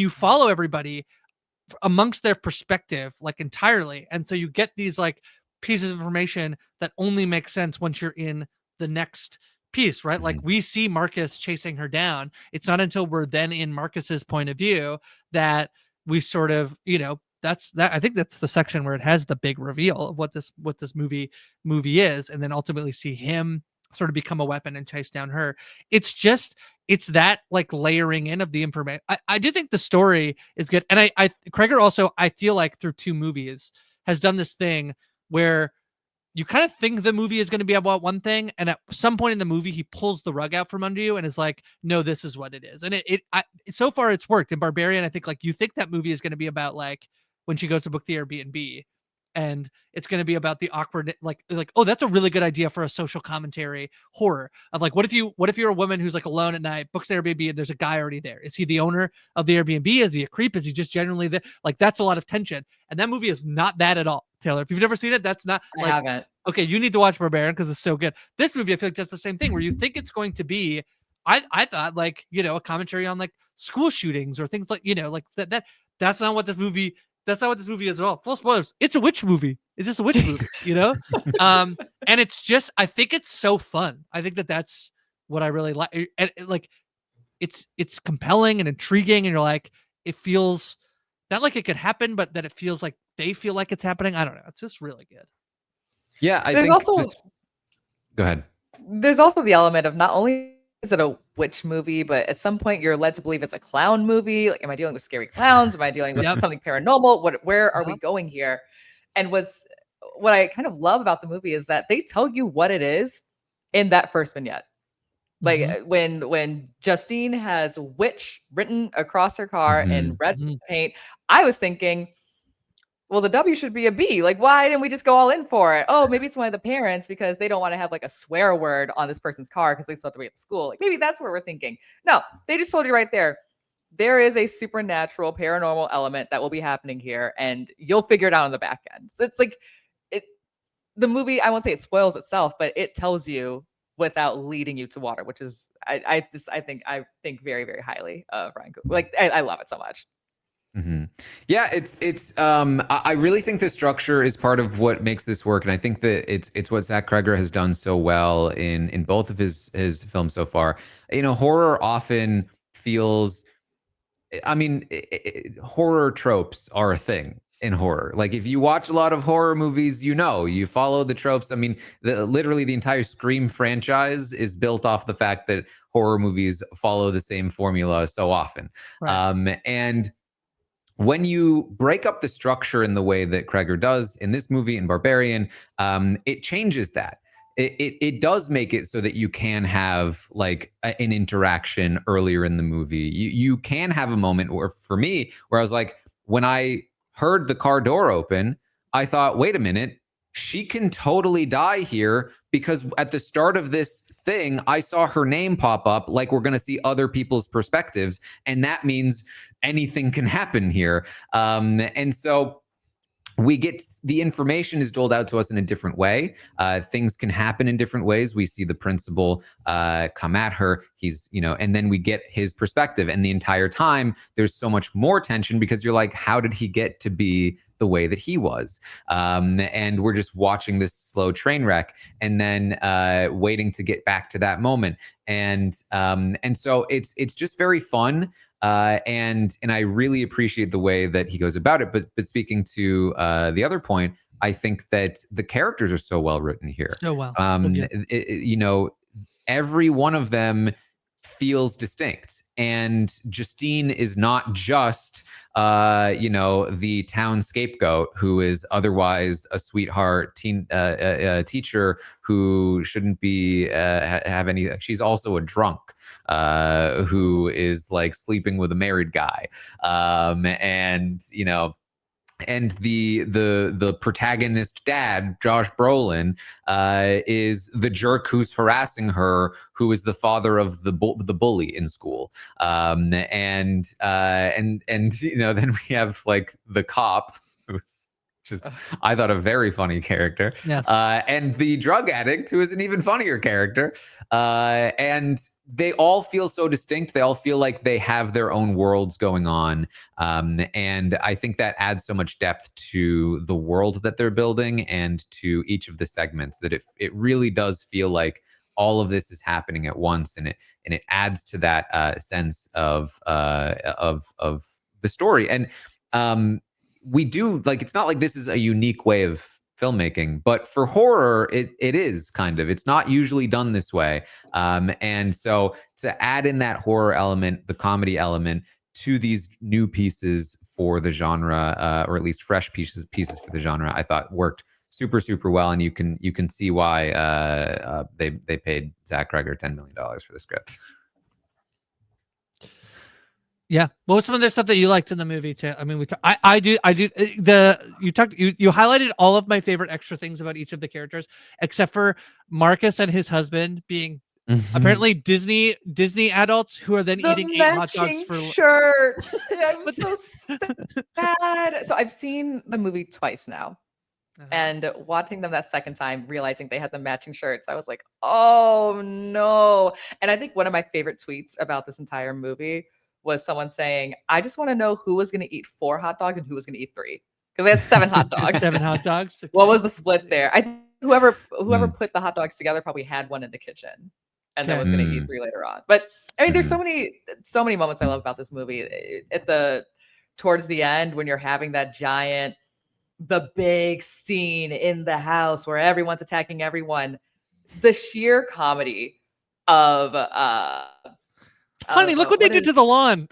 follow everybody amongst their perspective, like, entirely. And so you get these like pieces of information that only make sense once you're in the next piece, right? Like, we see Marcus chasing her down. It's not until we're then in Marcus's point of view that we sort of, I think that's the section where it has the big reveal of what this movie is, and then ultimately see him sort of become a weapon and chase down her. It's that like layering in of the information. I do think the story is good. And Cregger also, I feel like through two movies has done this thing where you kind of think the movie is going to be about one thing, and at some point in the movie, he pulls the rug out from under you and is like, "No, this is what it is." And so far it's worked. In Barbarian, I think, like, you think that movie is going to be about like when she goes to book the Airbnb, and it's going to be about the awkward, like, oh, that's a really good idea for a social commentary horror of like, what if you're a woman who's like alone at night, books the Airbnb, and there's a guy already there? Is he the owner of the Airbnb? Is he a creep? Is he just generally there? Like, that's a lot of tension. And that movie is not that at all. Taylor, if you've never seen it, that's not. I haven't. Okay, you need to watch Barbarian because it's so good. This movie, I feel like, does the same thing, where you think it's going to be, I thought, like, a commentary on like school shootings or things like, like that. That's not what this movie. That's not what this movie is at all. Full spoilers. It's a witch movie. It's just a witch movie, and it's just, I think it's so fun. I think that's what I really like. And like, it's compelling and intriguing, and you're like, it feels not like it could happen, but that it feels like they feel like it's happening. I don't know. It's just really good. Yeah, I There's think also Go ahead. There's also the element of not only is it a witch movie, but at some point you're led to believe it's a clown movie. Like, am I dealing with scary clowns? Am I dealing with Yep. something paranormal? Where are we Yep. going here? And what I kind of love about the movie is that they tell you what it is in that first vignette. Like when Justine has witch written across her car in red paint, I was thinking, well, the W should be a B. Like, why didn't we just go all in for it? Oh, maybe it's one of the parents because they don't want to have like a swear word on this person's car because they still have to be at school. Like, maybe that's what we're thinking. No, they just told you right there. There is a supernatural, paranormal element that will be happening here, and you'll figure it out on the back end. So it's like the movie. I won't say it spoils itself, but it tells you without leading you to water, which is I think very, very highly of Ryan Coogler. Like, I love it so much. Yeah, I really think the structure is part of what makes this work, and I think that it's what Zach Cregger has done so well in both of his films so far. Horror often feels, I mean, horror tropes are a thing in horror. Like, if you watch a lot of horror movies, you follow the tropes. I mean, literally the entire Scream franchise is built off the fact that horror movies follow the same formula so often. Right. And when you break up the structure in the way that Cregger does in this movie in Barbarian, it changes that. It does make it so that you can have like an interaction earlier in the movie. You can have a moment where, for me, where I was like, when I heard the car door open, I thought, wait a minute, she can totally die here, because at the start of this thing, I saw her name pop up, like we're going to see other people's perspectives. And that means anything can happen here. And so we get the information is doled out to us in a different way. Things can happen in different ways. We see the principal come at her. And then we get his perspective. And the entire time, there's so much more tension because you're like, how did he get to be the way that he was? And we're just watching this slow train wreck, and then waiting to get back to that moment. And so it's just very fun. And I really appreciate the way that he goes about it. But speaking to the other point, I think that the characters are so well written here. So well. Every one of them feels distinct, and Justine is not just the town scapegoat who is otherwise a sweetheart teacher who shouldn't be have any. She's also a drunk who is like sleeping with a married guy, and the protagonist dad, Josh Brolin, is the jerk who's harassing her, who is the father of the bully in school. Then we have like the cop, who's just, I thought, a very funny character. Yes. And the drug addict, who is an even funnier character. And they all feel so distinct. They all feel like they have their own worlds going on. And I think that adds so much depth to the world that they're building and to each of the segments, that it really does feel like all of this is happening at once, and it adds to that sense of the story. And we do, like, it's not like this is a unique way of filmmaking, but for horror, it is kind of. It's not usually done this way. And so to add in that horror element, the comedy element to these new pieces for the genre, or at least fresh pieces for the genre, I thought worked super, super well. And you can see why they paid Zach Cregger $10 million for the script. Yeah. What was some of the stuff that you liked in the movie too? I mean, I do. You highlighted all of my favorite extra things about each of the characters, except for Marcus and his husband being apparently Disney adults who are then eating 8 hot dogs for shirts. I'm so sad. So I've seen the movie twice now. And watching them that second time, realizing they had the matching shirts, I was like, oh no. And I think one of my favorite tweets about this entire movie was someone saying, I just want to know who was going to eat 4 hot dogs and who was going to eat 3. Because they had 7 hot dogs. 7 hot dogs. Okay. What was the split there? I think whoever put the hot dogs together probably had one in the kitchen and then was going to eat 3 later on. But I mean, there's so many moments I love about this movie. Towards the end, when you're having the big scene in the house where everyone's attacking everyone. the sheer comedy of Honey, look what they did to the lawn.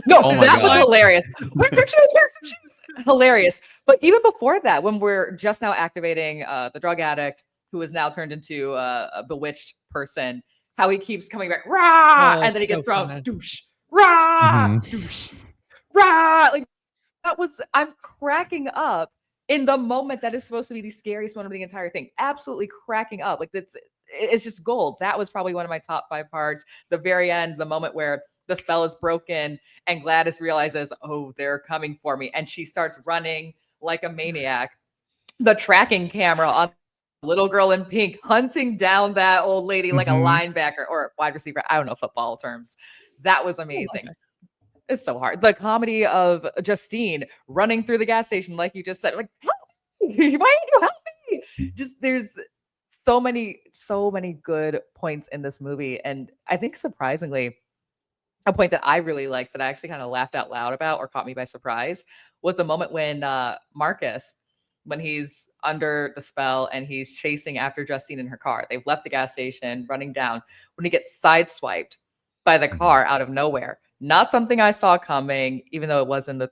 No, Oh my that was God. hilarious. Where's your shoes? Where's your shoes? Hilarious. But even before that, when we're just now activating the drug addict who is now turned into a bewitched person, how he keeps coming back, rah, Oh, and then he gets so thrown, fun. douche, rah, Mhm. douche, rah. Like that was, I'm cracking up in the moment that is supposed to be the scariest moment of the entire thing. Absolutely cracking up. Like it's just gold. That was probably one of my top 5 parts. The very end, the moment where the spell is broken and Gladys realizes, oh, they're coming for me. And she starts running like a maniac. The tracking camera on the little girl in pink hunting down that old lady like a linebacker or wide receiver. I don't know football terms. That was amazing. It's so hard. The comedy of Justine running through the gas station, like you just said, like, help me. Why didn't you help me? Just there's so many good points in this movie. And I think surprisingly, a point that I really liked that I actually kind of laughed out loud about or caught me by surprise was the moment when Marcus, when he's under the spell and he's chasing after Justine in her car. They've left the gas station, running down. When he gets sideswiped by the car out of nowhere. Not something I saw coming, even though it was in the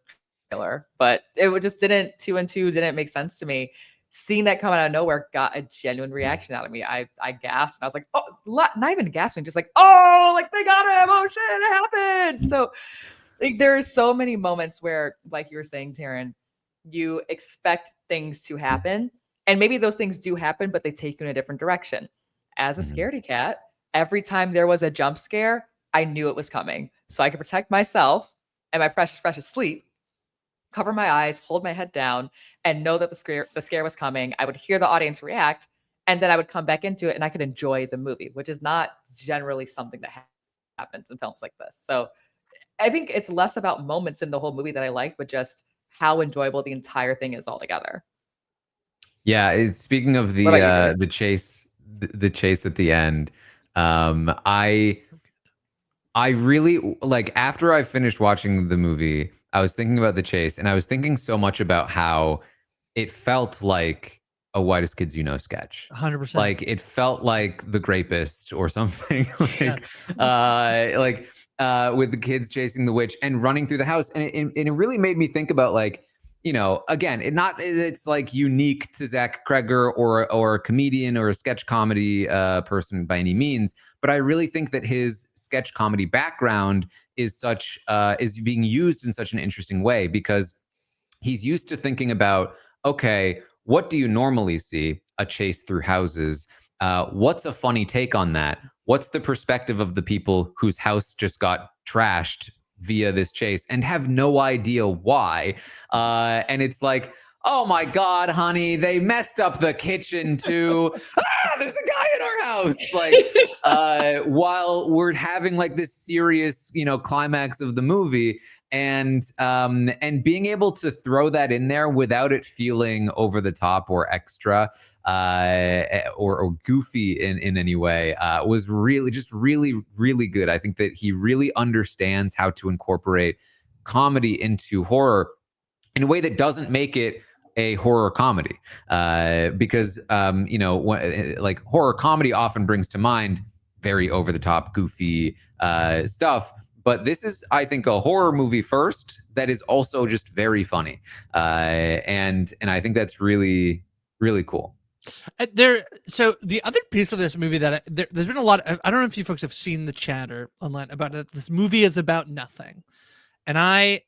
trailer, but it just didn't, 2 and 2 didn't make sense to me. Seeing that come out of nowhere got a genuine reaction out of me. I gasped and I was like, oh, not even gasping, just like, oh, like they got him. Oh shit, it happened. So like there are so many moments where, like you were saying, Taran, you expect things to happen. And maybe those things do happen, but they take you in a different direction. As a scaredy cat, every time there was a jump scare, I knew it was coming. So I could protect myself and my precious sleep, cover my eyes, hold my head down, and know that the scare was coming. I would hear the audience react, and then I would come back into it and I could enjoy the movie, which is not generally something that happens in films like this. So I think it's less about moments in the whole movie that I like, but just how enjoyable the entire thing is altogether. Yeah, speaking of What about you guys? the chase, the chase at the end, I really like after I finished watching the movie, I was thinking about the chase, and I was thinking so much about how it felt like a Whitest Kids You Know sketch. 100%. Like it felt like The Grapist or something. With the kids chasing the witch and running through the house, and it really made me think about like, you know, again, it's like unique to Zach Cregger or a comedian or a sketch comedy person by any means, but I really think that his sketch comedy background is being used in such an interesting way because he's used to thinking about, okay, what do you normally see? A chase through houses. What's a funny take on that? What's the perspective of the people whose house just got trashed via this chase and have no idea why? And it's like, oh my God, honey, they messed up the kitchen too. There's a guy in our house. Like, while we're having like this serious, you know, climax of the movie, and being able to throw that in there without it feeling over the top or extra or goofy in any way was really good. I think that he really understands how to incorporate comedy into horror in a way that doesn't make it a horror comedy, because you know, like horror comedy often brings to mind very over the top, goofy stuff. But this is, I think, a horror movie first that is also just very funny, and I think that's really cool. So the other piece of this movie that there's been a lot. I don't know if you folks have seen the chatter online about it. This movie is about nothing, and I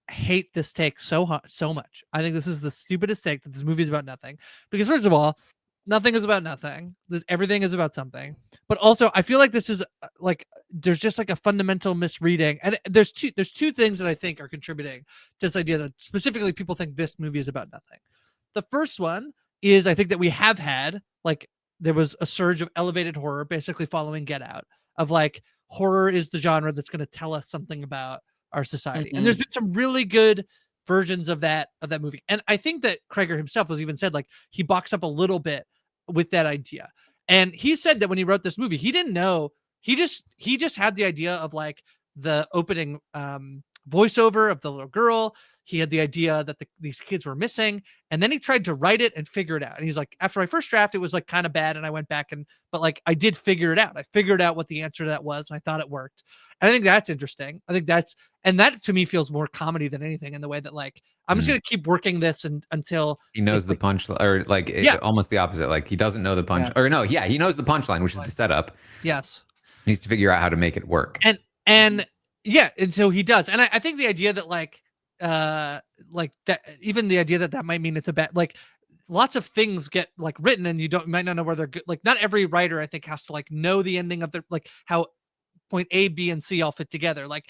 hate this take so much. I think this is the stupidest take, that this movie is about nothing. Because first of all, nothing is about nothing. Everything is about something. But also, I feel like this is like there's just like a fundamental misreading. And there's two things that I think are contributing to this idea that specifically people think this movie is about nothing. The first one is I think that we have had like there was a surge of elevated horror basically following Get Out, of like horror is the genre that's going to tell us something about our society. And there's been some really good versions of that movie. And I think that Cregger himself has even said like he boxed up a little bit with that idea. And he said that when he wrote this movie, he didn't know, he just had the idea of like the opening voiceover of the little girl. He had the idea that these kids were missing, and then he tried to write it and figure it out. And he's like, after my first draft, it was like kind of bad, and I went back but like I did figure it out. I figured out what the answer to that was, and I thought it worked. And I think that's interesting. I think that to me feels more comedy than anything, in the way that like I'm just gonna keep working this until he knows the punch, or like almost the opposite. Like he doesn't know the punch, or no, he knows the punchline, which is the setup. Yes, he needs to figure out how to make it work. And yeah, and so he does. And I think the idea that like that, even the idea that might mean it's a bad, like lots of things get like written and you might not know where they're good. Like not every writer I think has to like know the ending of like how point A, B, and C all fit together. Like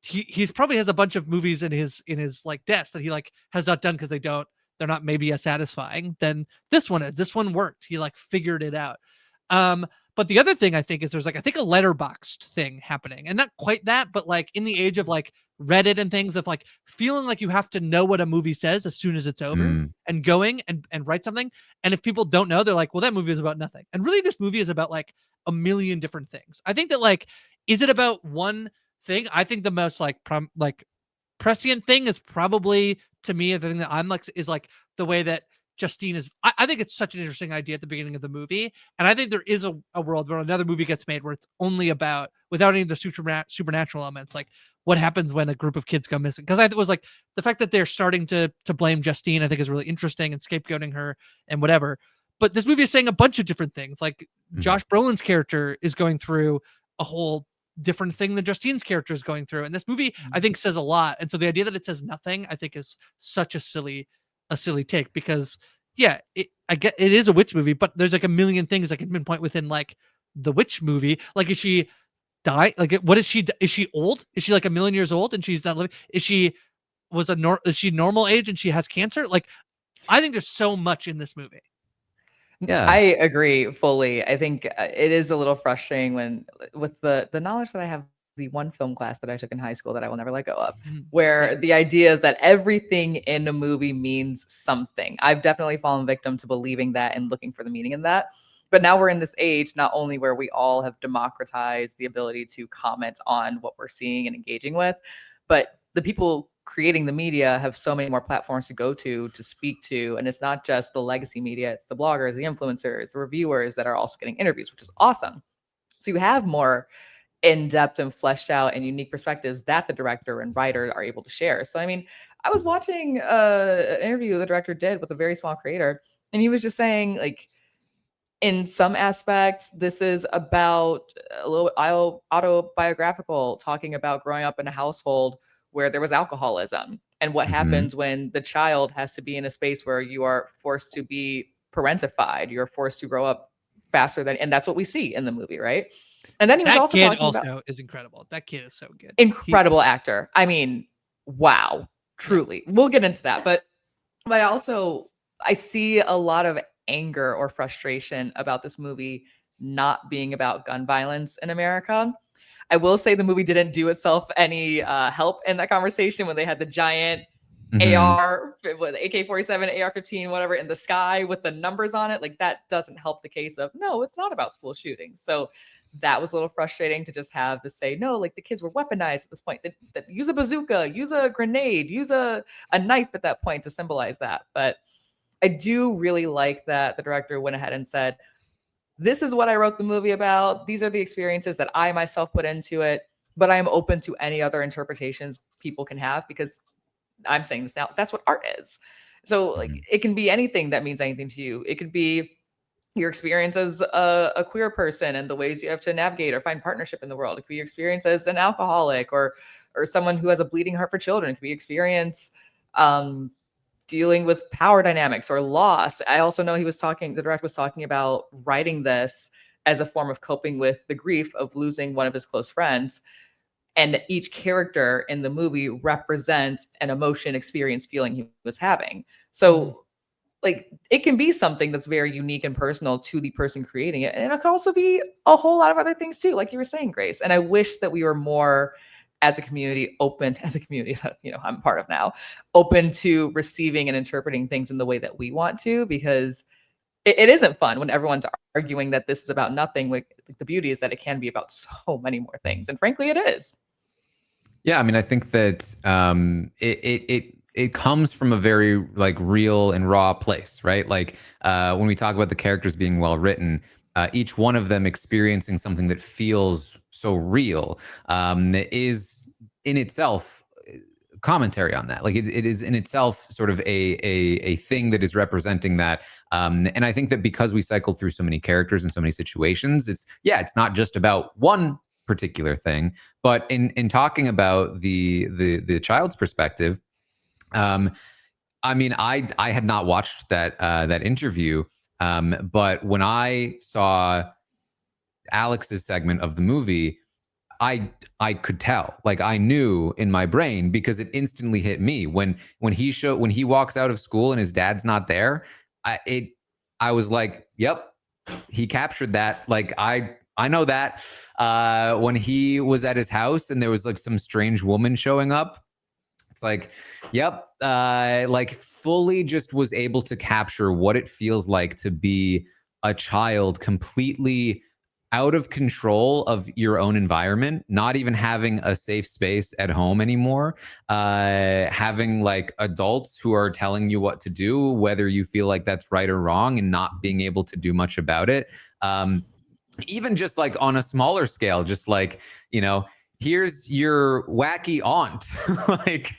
he's probably has a bunch of movies in his like desk that he like has not done because they're not maybe as satisfying than this one worked. He like figured it out. But the other thing I think is there's like, I think a letterboxed thing happening, and not quite that, but like in the age of like Reddit and things, of like feeling like you have to know what a movie says as soon as it's over and going and write something. And if people don't know, they're like, well, that movie is about nothing. And really this movie is about like a million different things. I think that like, is it about one thing? I think the most like prescient thing is probably, to me, the thing that I'm like, is like the way that Justine is. I think it's such an interesting idea at the beginning of the movie, and I think there is a world where another movie gets made where it's only about, without any of the supernatural elements, like what happens when a group of kids go missing. Because I thought it was like the fact that they're starting to blame Justine, I think is really interesting, and scapegoating her and whatever. But this movie is saying a bunch of different things. Like Josh Brolin's character is going through a whole different thing than Justine's character is going through, and this movie I think says a lot. And so the idea that it says nothing, I think, is such a silly take, because I get it is a witch movie, but there's like a million things I can pinpoint within like the witch movie. Like, is she die? Like, what is she? Is she old? Is she like a million years old and she's not living? Is she normal age and she has cancer? Like, I think there's so much in this movie. Yeah, I agree fully. I think it is a little frustrating when, with the knowledge that I have, the one film class that I took in high school that I will never let go of, where the idea is that everything in a movie means something. I've definitely fallen victim to believing that and looking for the meaning in that. But now we're in this age, not only where we all have democratized the ability to comment on what we're seeing and engaging with, but the people creating the media have so many more platforms to go to speak to. And it's not just the legacy media, it's the bloggers, the influencers, the reviewers that are also getting interviews, which is awesome. So you have more in-depth and fleshed out and unique perspectives that the director and writer are able to share. So, I mean, I was watching an interview the director did with a very small creator, and he was just saying, like, in some aspects, this is about a little autobiographical, talking about growing up in a household where there was alcoholism and what happens when the child has to be in a space where you are forced to be parentified. You're forced to grow up faster than, and that's what we see in the movie, right? And then he was also kid talking about, is incredible. That kid is so good. Incredible actor. I mean, wow, truly. We'll get into that. But I see a lot of anger or frustration about this movie not being about gun violence in America. I will say the movie didn't do itself any help in that conversation when they had the giant AR, AK-47, AR-15, whatever, in the sky with the numbers on it. Like, that doesn't help the case of, no, it's not about school shootings. So that was a little frustrating to just have to say, no, like the kids were weaponized at this point. That use a bazooka, use a grenade, use a knife at that point to symbolize that. But I do really like that the director went ahead and said, this is what I wrote the movie about. These are the experiences that I myself put into it, but I'm open to any other interpretations people can have, because I'm saying this now, that's what art is. So like, it can be anything that means anything to you. It could be your experience as a queer person and the ways you have to navigate or find partnership in the world. It could be your experience as an alcoholic or someone who has a bleeding heart for children. It could be experience dealing with power dynamics or loss. I also know the director was talking about writing this as a form of coping with the grief of losing one of his close friends. And each character in the movie represents an emotion, experience, feeling he was having. So like, it can be something that's very unique and personal to the person creating it. And it can also be a whole lot of other things too, like you were saying, Grace. And I wish that we were more, as a community, that, you know, I'm part of now, open to receiving and interpreting things in the way that we want to, because it isn't fun when everyone's arguing that this is about nothing. Like, the beauty is that it can be about so many more things. And frankly, it is. Yeah, I mean, I think that it comes from a very like real and raw place, right? Like when we talk about the characters being well written, each one of them experiencing something that feels so real is in itself commentary on that. Like it is in itself sort of a thing that is representing that. And I think that because we cycle through so many characters and so many situations, it's not just about one particular thing, but in talking about the child's perspective, I mean, I had not watched that interview, but when I saw Alex's segment of the movie, I could tell, like I knew in my brain because it instantly hit me when he walks out of school and his dad's not there. I was like, yep, he captured that. Like I know that when he was at his house and there was like some strange woman showing up. It's like, yep, like fully just was able to capture what it feels like to be a child completely out of control of your own environment, not even having a safe space at home anymore, having like adults who are telling you what to do, whether you feel like that's right or wrong, and not being able to do much about it. Even just like on a smaller scale, just like, here's your wacky aunt, like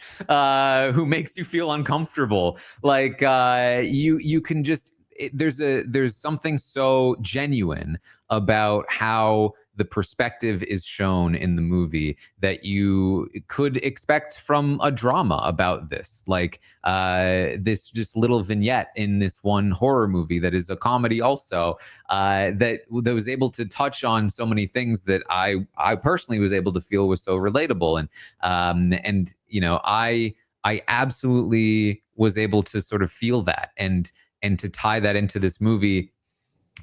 who makes you feel uncomfortable. Like you can just there's something so genuine about how the perspective is shown in the movie that you could expect from a drama about this, like this just little vignette in this one horror movie that is a comedy also, that was able to touch on so many things that I personally was able to feel was so relatable. And I absolutely was able to sort of feel that, and to tie that into this movie,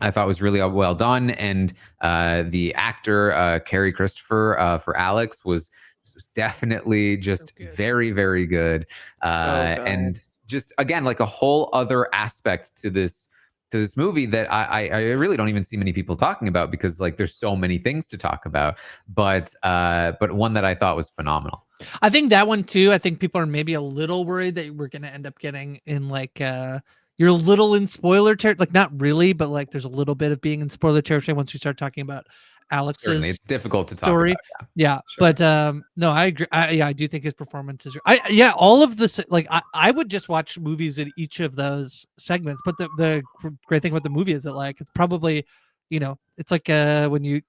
I thought was really well done. And the actor, Cary Christopher, for Alex was definitely just very, very good. Good. And just, again, like a whole other aspect to this movie that I really don't even see many people talking about, because like there's so many things to talk about, but one that I thought was phenomenal. I think that one too. I think people are maybe a little worried that we're going to end up getting in like you're a little in spoiler territory, like not really, but like there's a little bit of being in spoiler territory once we start talking about Alex's Certainly, it's difficult to story. talk about. Yeah, Sure. but no, I agree. I do think his performance is. All of this. Like I would just watch movies in each of those segments. But the great thing about the movie is that like it's probably, it's like when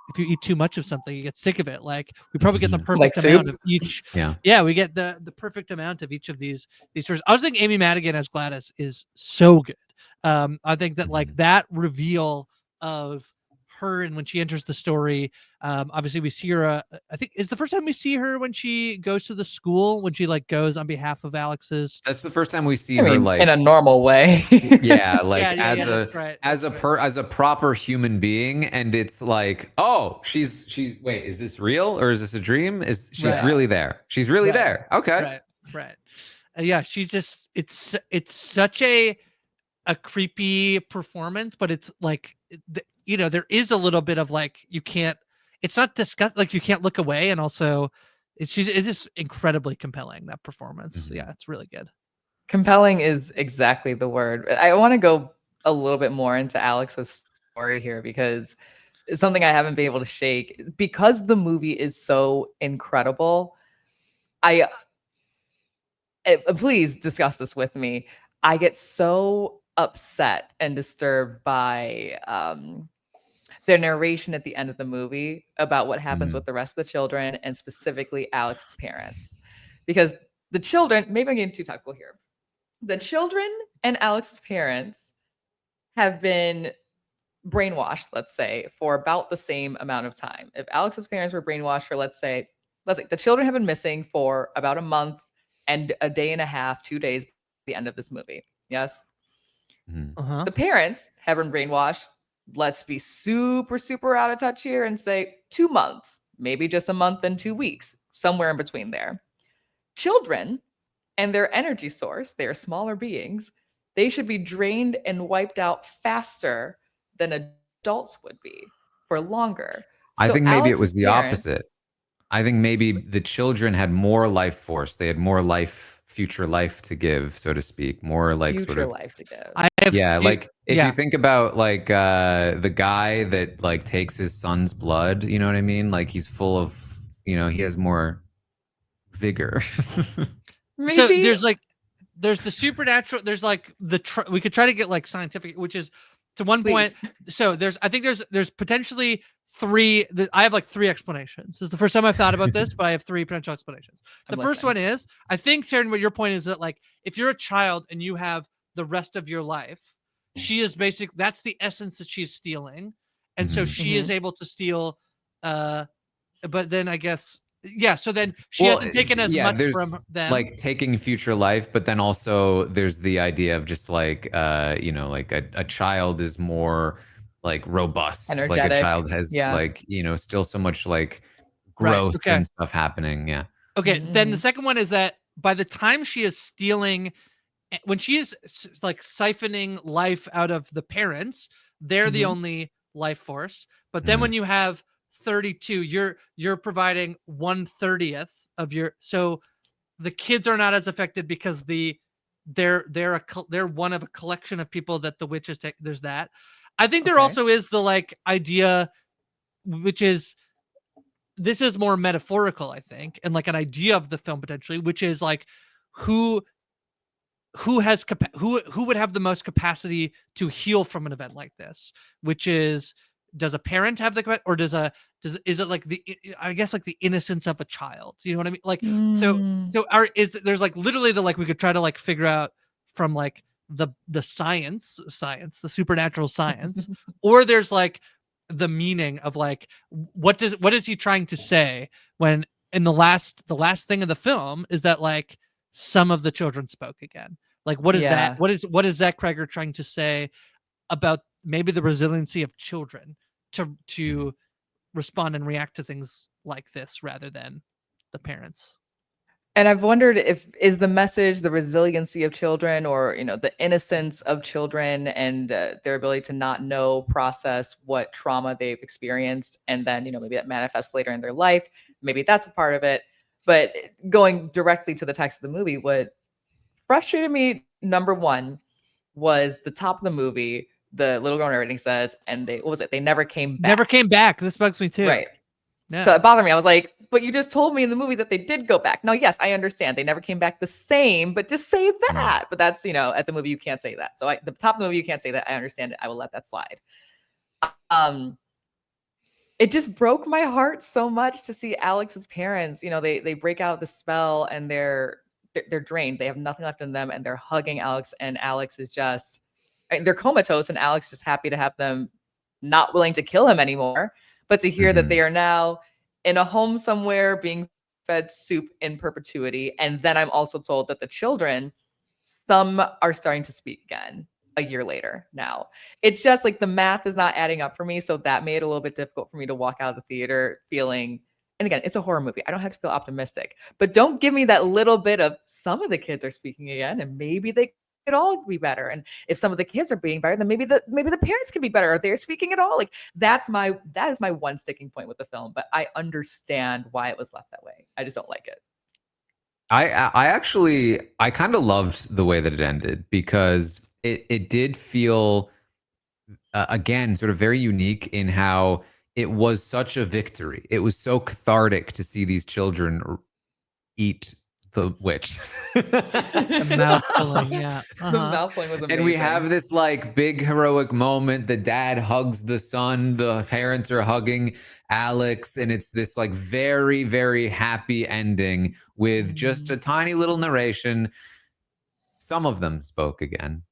if you eat too much of something, you get sick of it. Like we probably get the perfect amount of each. Yeah, we get the perfect amount of each of these stories. I was thinking Amy Madigan as Gladys is so good. I think that like that reveal of her and when she enters the story, obviously we see her. I think is the first time we see her when she goes to the school, when she like goes on behalf of Alex's. That's the first time we see her like in a normal way. yeah, like as a proper human being, and it's like, oh, she's wait, is this real or is this a dream? She's really there? She's really there. Okay. Right. Yeah, she's just it's such a creepy performance, but it's like there is a little bit of like it's not disgust, like you can't look away, and also it's just incredibly compelling, that performance. Yeah, it's really good. Compelling is exactly the word. I want to go a little bit more into Alex's story here, because it's something I haven't been able to shake, because the movie is so incredible. Please discuss this with me. I get so upset and disturbed by the narration at the end of the movie about what happens with the rest of the children, and specifically Alex's parents, because the children, maybe I'm getting too technical here, the children and Alex's parents have been brainwashed, let's say, for about the same amount of time. If Alex's parents were brainwashed for, let's say the children have been missing for about a month and a day and a half, 2 days at the end of this movie. Yes. The parents have been brainwashed. Let's be super, super out of touch here and say 2 months, maybe just a month and 2 weeks, somewhere in between there. Children and their energy source, they are smaller beings. They should be drained and wiped out faster than adults would be, for longer. I So think maybe it was Alex's the parents, opposite. I think maybe the children had more life force. They had more future life to give, so to speak. More like sort Future of life to give. I have yeah, two- like if yeah. you think about like the guy that like takes his son's blood, you know what I mean? Like he's full of, he has more vigor. So Maybe. there's the supernatural. There's like we could try to get like scientific, which is to one point. Please. So I think there's potentially three. I have like three explanations. This is the first time I've thought about this, but I have three potential explanations. The I'm first listening. one is, I think, Taran, what your point is that like if you're a child and you have the rest of your life, she is that's the essence that she's stealing, and so Mhm. she is able to steal. But then I guess so then she Well, hasn't taken as yeah, much there's from them. like taking future life, but then also there's the idea of just like like a child is more like robust. Like a Energetic. child has Yeah. like, still so much like Right. growth Okay. and stuff happening. Yeah. Okay. Then the Mhm. second one is that by the time she is stealing, when she is like siphoning life out of the parents, they're the Mhm. only life force. But then when you have 32, you're providing 1/30th of your. So the kids are not as affected because they're one of a collection of people that the witches take. There's that. I think there Okay. also is the like idea, which is this is more metaphorical, I think, and like an idea of the film potentially, which is like who has who would have the most capacity to heal from an event like this, which is, does a parent have the capacity, or is it like I guess like the innocence of a child, you know what I mean? Like Mm. there's like literally we could try to like figure out from like the science, the supernatural science, or there's like the meaning of like what is he trying to say when in the last thing of the film is that like some of the children spoke again. Like what is that? Yeah. What is Zach Cregger trying to say about maybe the resiliency of children to respond and react to things like this rather than the parents? And I've wondered if is the message the resiliency of children, or the innocence of children, and their ability to not know, process what trauma they've experienced, and then maybe that manifests later in their life. Maybe that's a part of it. But going directly to the text of the movie, what frustrated me, number one, was the top of the movie. The little girl narrating says, and what was it? They never came back. Never came back. This bugs me too. Right. Yeah. So it bothered me. I was like, but you just told me in the movie that they did go back. Now, yes, I understand they never came back the same, but just say that. But that's, at the movie, you can't say that. So the top of the movie, you can't say that. I understand it. I will let that slide. It just broke my heart so much to see Alex's parents, they break out the spell and they're drained. They have nothing left in them and they're hugging Alex, and Alex is just, they're comatose, and Alex just happy to have them, not willing to kill him anymore. But to hear that they are now in a home somewhere being fed soup in perpetuity. And then I'm also told that the children, some are starting to speak again a year later now. It's just like the math is not adding up for me. So that made it a little bit difficult for me to walk out of the theater feeling, and again, it's a horror movie. I don't have to feel optimistic, but don't give me that little bit of some of the kids are speaking again and maybe they could all be better. And if some of the kids are being better, then maybe the parents can be better. Are they speaking at all? Like that is my one sticking point with the film, but I understand why it was left that way. I just don't like it. I kind of loved the way that it ended, because it did feel again sort of very unique in how it was such a victory. It was so cathartic to see these children eat the witch. The mouth filling, yeah. The mouth filling was amazing. And we have this like big heroic moment. The dad hugs the son, the parents are hugging Alex, and it's this like very, very happy ending with just a tiny little narration. Some of them spoke again.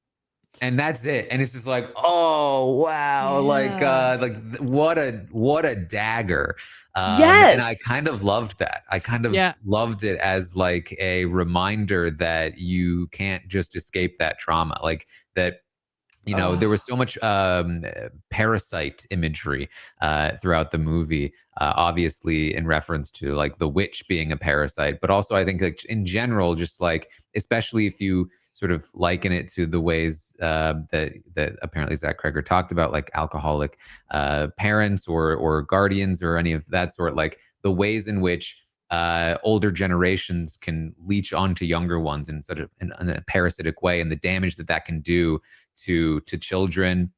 And that's it. And it's just like, oh wow, Yeah. like what a dagger. Yes. And I kind of loved that. I kind of loved it as like a reminder that you can't just escape that trauma. Like that, there was so much parasite imagery throughout the movie, obviously in reference to like the witch being a parasite, but also I think like in general, just like, especially if you sort of liken it to the ways that apparently Zach Cregger talked about, like alcoholic parents or guardians or any of that sort, like the ways in which older generations can leech onto younger ones in sort of in a parasitic way, and the damage that that can do to children.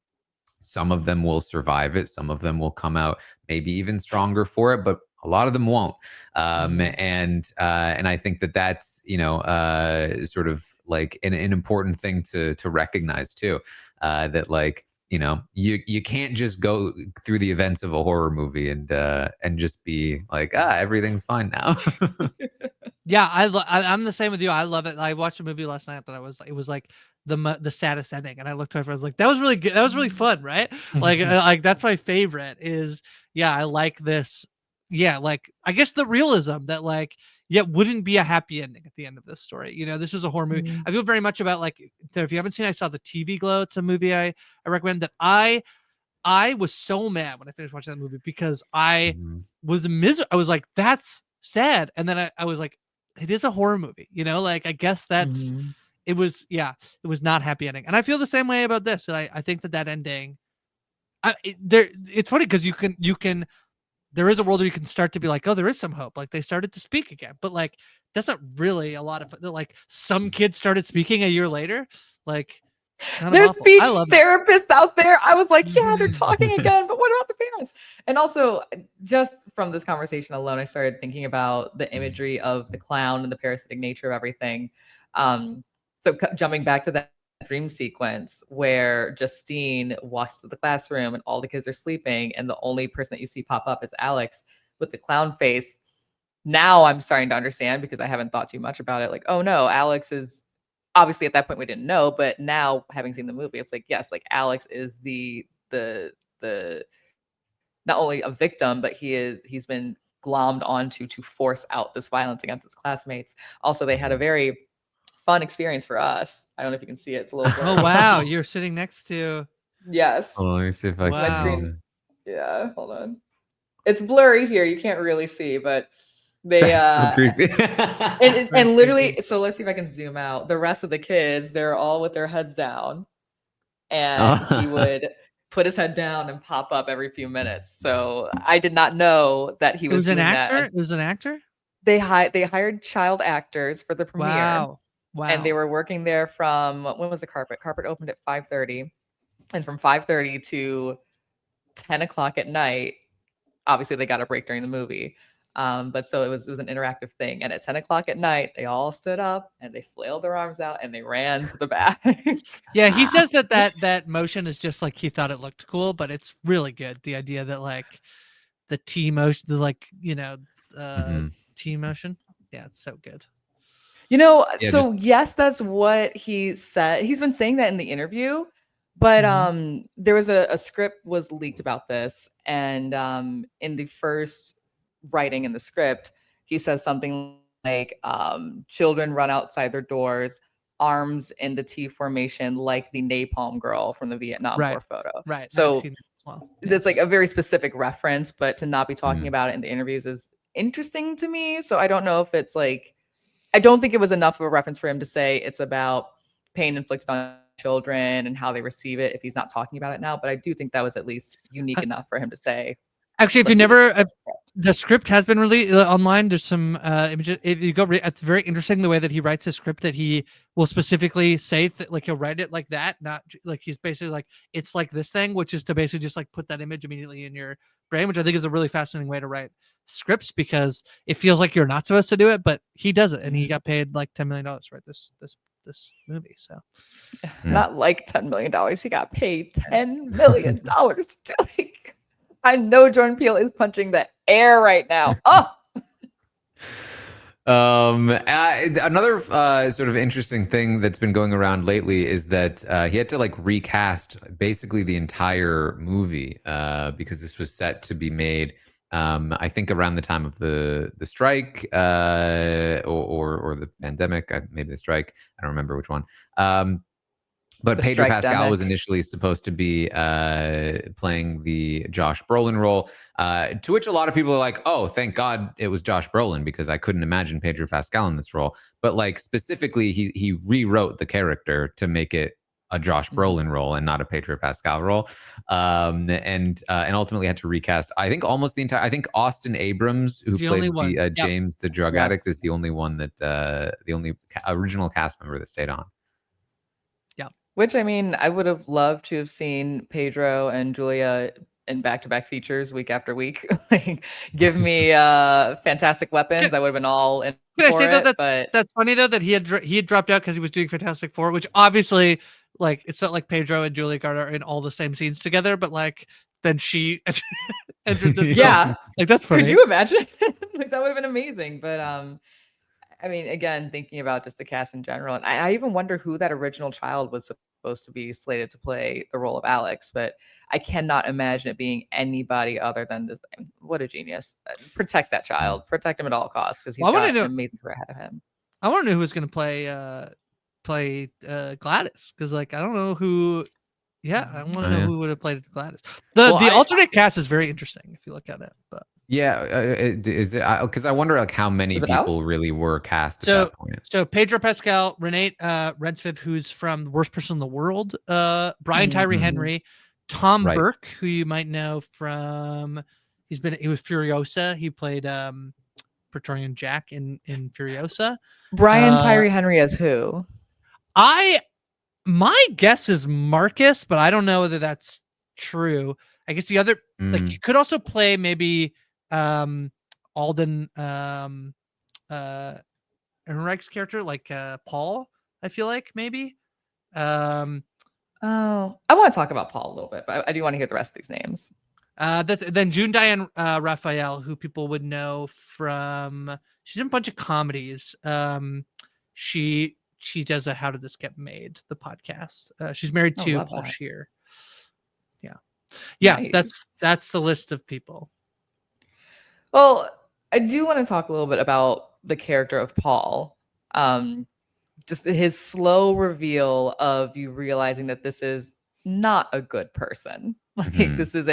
Some of them will survive it. Some of them will come out maybe even stronger for it, but a lot of them won't. And I think that that's, you know, sort of like an important thing to recognize too, that like, you know, you can't just go through the events of a horror movie and just be like, everything's fine now. Yeah, I'm the same with you. I love it. I watched a movie last night that it was like the saddest ending, and I looked over. I was like, that was really good. That was really fun, right? Like that's my favorite. Is yeah, I like this. Yeah, like I guess the realism that like wouldn't be a happy ending at the end of this story. You know, this is a horror movie. I feel very much about like if you haven't seen, I saw the TV Glow. It's a movie I recommend that I was so mad when I finished watching that movie because I was miserable. I was like, that's sad. And then I was like, it is a horror movie, you know, like I guess that's it was not happy ending. And I feel the same way about this. And I think that ending it's funny because you can there is a world where you can start to be like, oh, there is some hope. Like they started to speak again, but like that's not really a lot of like some kids started speaking a year later. Like there's speech therapists out there. I was like, yeah, they're talking again, but what about the parents? And also, just from this conversation alone, I started thinking about the imagery of the clown and the parasitic nature of everything. So jumping back to that dream sequence where Justine walks to the classroom and all the kids are sleeping, and the only person that you see pop up is Alex with the clown face. Now I'm starting to understand, because I haven't thought too much about it. Like, oh no, Alex is obviously at that point we didn't know, but now having seen the movie, it's like, yes, like Alex is the not only a victim, but he's been glommed onto to force out this violence against his classmates. Also, they had a very fun experience for us. I don't know if you can see it. It's a little blurry. Oh wow, you're sitting next to. Yes. Oh, let me see if I can. My screen. Yeah, hold on. It's blurry here. You can't really see, but they That's so creepy. and literally, so let's see if I can zoom out. The rest of the kids, they're all with their heads down, and he would put his head down and pop up every few minutes. So I did not know that he was doing an actor. that. It was an actor. They hired child actors for the premiere. Wow. And they were working there from, when was the carpet? Carpet opened at 5:30, and from 5:30 to 10 o'clock at night. Obviously, they got a break during the movie. But so it was an interactive thing. And at 10 o'clock at night, they all stood up and they flailed their arms out and they ran to the back. Yeah, he says that motion is just like he thought it looked cool, but it's really good. The idea that like the T motion, the like, you know, T motion. Yeah, it's so good. You know, so yes, that's what he said. He's been saying that in the interview. But there was a script was leaked about this. And in the first writing in the script, he says something like children run outside their doors, arms in the T formation, like the napalm girl from the Vietnam War photo. Right. So it's like a very specific reference, but to not be talking about it in the interviews is interesting to me. So I don't know if it's like, I don't think it was enough of a reference for him to say it's about pain inflicted on children and how they receive it if he's not talking about it now. But I do think that was at least unique enough for him to say. Actually, if you never, the script has been released online. There's some images. If you go, it's very interesting the way that he writes his script. That he will specifically say like he'll write it like that, not like he's basically like it's like this thing, which is to basically just like put that image immediately in your brain, which I think is a really fascinating way to write scripts because it feels like you're not supposed to do it, but he does it, and he got paid like $10 million to write this movie. So not like $10 million. He got paid $10 million to do it. I know Jordan Peele is punching the air right now. Oh. Another sort of interesting thing that's been going around lately is that he had to like recast basically the entire movie because this was set to be made I think around the time of the strike or the pandemic, maybe the strike. I don't remember which one. But Pedro Pascal was initially supposed to be playing the Josh Brolin role, to which a lot of people are like, oh, thank God it was Josh Brolin, because I couldn't imagine Pedro Pascal in this role. But like specifically, he rewrote the character to make it a Josh Brolin role and not a Pedro Pascal role, and ultimately had to recast. I think almost the entire. I think Austin Abrams, who The only played the one. Yep. James the drug addict, is the only one that the only original cast member that stayed on. Yeah. Which, I mean, I would have loved to have seen Pedro and Julia in back-to-back features week after week. Like, give me Fantastic Weapons. I would have been all in Can I for say though it. that But that's funny though that he had dropped out because he was doing Fantastic Four, which obviously like it's not like Pedro and Julia Garner are in all the same scenes together, but like then she entered this film. yeah, Like that's funny. could you imagine? Like, that would have been amazing. But I mean, again, thinking about just the cast in general, and I even wonder who that original child was supposed to be slated to play the role of Alex, but I cannot imagine it being anybody other than this. What a genius. Protect that child. Protect him at all costs, because he's Well, I wanna got an know- amazing career ahead of him. I want to know who was going to play Gladys, because like I don't know who. Yeah, I want to know who would have played Gladys. The alternate cast is very interesting if you look at it, but. Yeah, is it? Because I wonder like how many people really were cast at that point. So Pedro Pascal, Renee Rensviv, who's from Worst Person in the World, Brian Tyree Henry, Tom Burke, who you might know from he was Furiosa. He played Praetorian Jack in Furiosa. Brian Tyree Henry as who? My guess is Marcus, but I don't know whether that's true. I guess the other like you could also play maybe Alden Ehrenreich's character, like Paul. I feel like maybe. I want to talk about Paul a little bit, but I do want to hear the rest of these names. Then June Diane Raphael, who people would know from, she's in a bunch of comedies. She does a How Did This Get Made, the podcast. She's married to Paul Scheer. Yeah, nice. That's the list of people. Well, I do want to talk a little bit about the character of Paul. Just his slow reveal of you realizing that this is not a good person. Like this is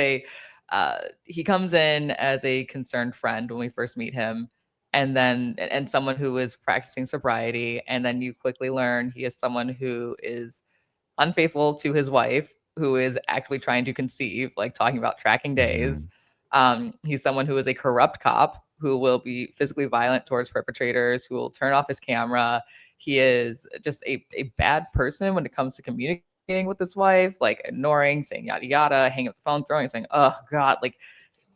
he comes in as a concerned friend when we first meet him, and someone who is practicing sobriety, and then you quickly learn he is someone who is unfaithful to his wife, who is actually trying to conceive, like talking about tracking days. He's someone who is a corrupt cop who will be physically violent towards perpetrators, who will turn off his camera. He is just a bad person when it comes to communicating with his wife, like ignoring, saying yada yada, hanging up the phone, throwing, saying, oh God, like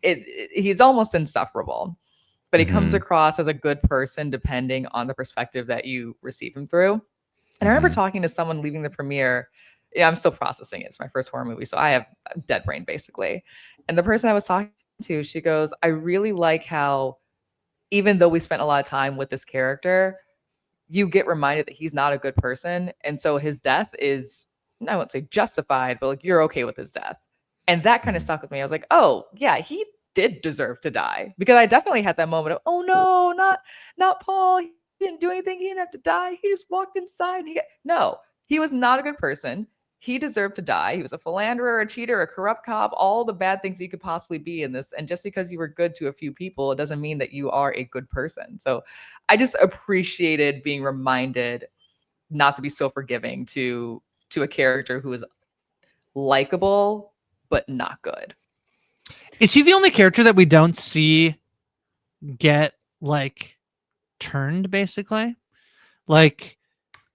he's almost insufferable. But he comes across as a good person depending on the perspective that you receive him through. And I remember talking to someone leaving the premiere. Yeah, I'm still processing it. It's my first horror movie, so I have a dead brain basically. And the person I was talking to, she goes, I really like how even though we spent a lot of time with this character, you get reminded that he's not a good person. And so his death is, I won't say justified, but like you're okay with his death. And that kind of stuck with me. I was like, oh yeah, he did deserve to die. Because I definitely had that moment of, oh no, not Paul. He didn't do anything. He didn't have to die. He just walked inside. No, he was not a good person. He deserved to die. He was a philanderer, a cheater, a corrupt cop, all the bad things you could possibly be in this. And just because you were good to a few people, it doesn't mean that you are a good person. So I just appreciated being reminded not to be so forgiving to a character who is likable, but not good. Is he the only character that we don't see get like turned basically? Like,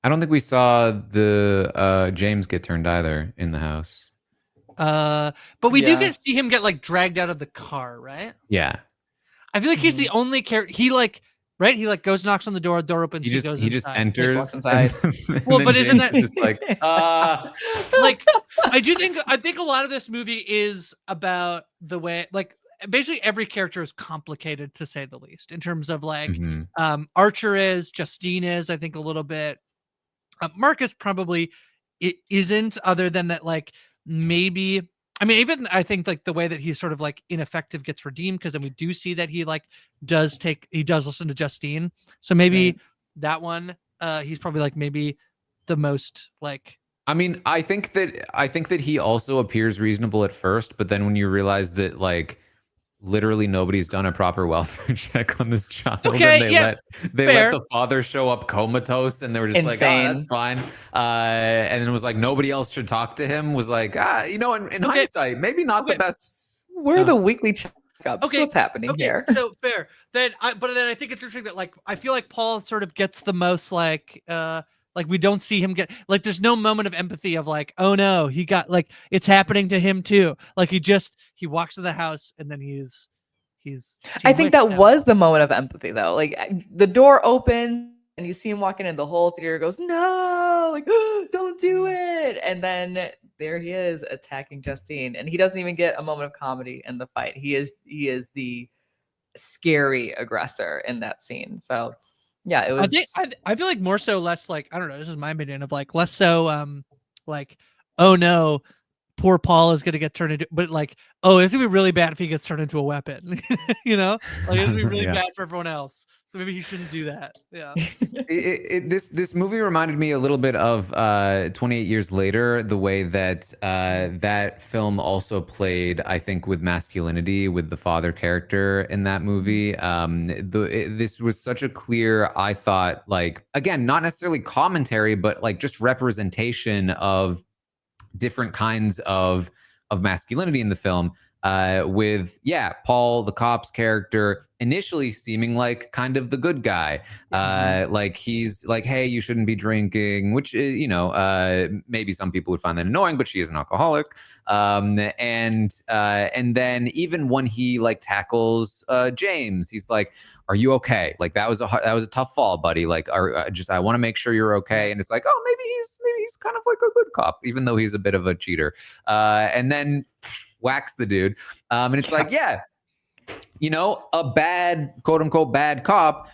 I don't think we saw the James get turned either in the house. But we do see him get like dragged out of the car, right? Yeah. I feel like he's the only character. He like, right? He like goes, knocks on the door opens. He just enters. He walks inside. Well, but isn't that just like like I think a lot of this movie is about the way like basically every character is complicated to say the least in terms of like Archer is, Justine is, I think a little bit. Marcus probably it isn't, other than that like maybe I mean even I think like the way that he's sort of like ineffective gets redeemed, because then we do see that he like does listen to Justine, so maybe that one he's probably like maybe the most like I mean I think that he also appears reasonable at first, but then when you realize that like literally nobody's done a proper welfare check on this child. Okay, and yeah, they fair. let the father show up comatose, and they were just like, oh, that's Insane. fine. And it was like nobody else should talk to him. Was like, in Okay. hindsight, maybe not the Okay. best. We're the weekly checkups. Okay, What's happening Okay, here? so fair. But then I think it's interesting that like I feel like Paul sort of gets the most like we don't see him get like there's no moment of empathy of like, oh no, he got like it's happening to him too. Like he walks to the house and then he's I think that was the moment of empathy though. Like the door opens and you see him walking in, the whole theater goes, no, like don't do it. And then there he is attacking Justine. And he doesn't even get a moment of comedy in the fight. He is the scary aggressor in that scene. So yeah, it was I feel like more so less like I don't know, this is my opinion of like less so like oh no, poor Paul is gonna get turned into, but like, oh, it's gonna be really bad if he gets turned into a weapon. You know, like it's gonna be really bad for everyone else. So maybe he shouldn't do that. Yeah. This movie reminded me a little bit of 28 Years Later, the way that that film also played, I think, with masculinity, with the father character in that movie. This was such a clear, I thought, like, again, not necessarily commentary, but like just representation of different kinds of masculinity in the film, with Paul, the cop's character, initially seeming like kind of the good guy, like he's like, hey, you shouldn't be drinking, which maybe some people would find that annoying, but she is an alcoholic, and then even when he like tackles James, he's like, are you okay? Like that was a tough fall, buddy. Like, I want to make sure you're okay. And it's like, oh, maybe he's kind of like a good cop, even though he's a bit of a cheater. And then whacks the dude. And it's like, a bad, quote unquote, bad cop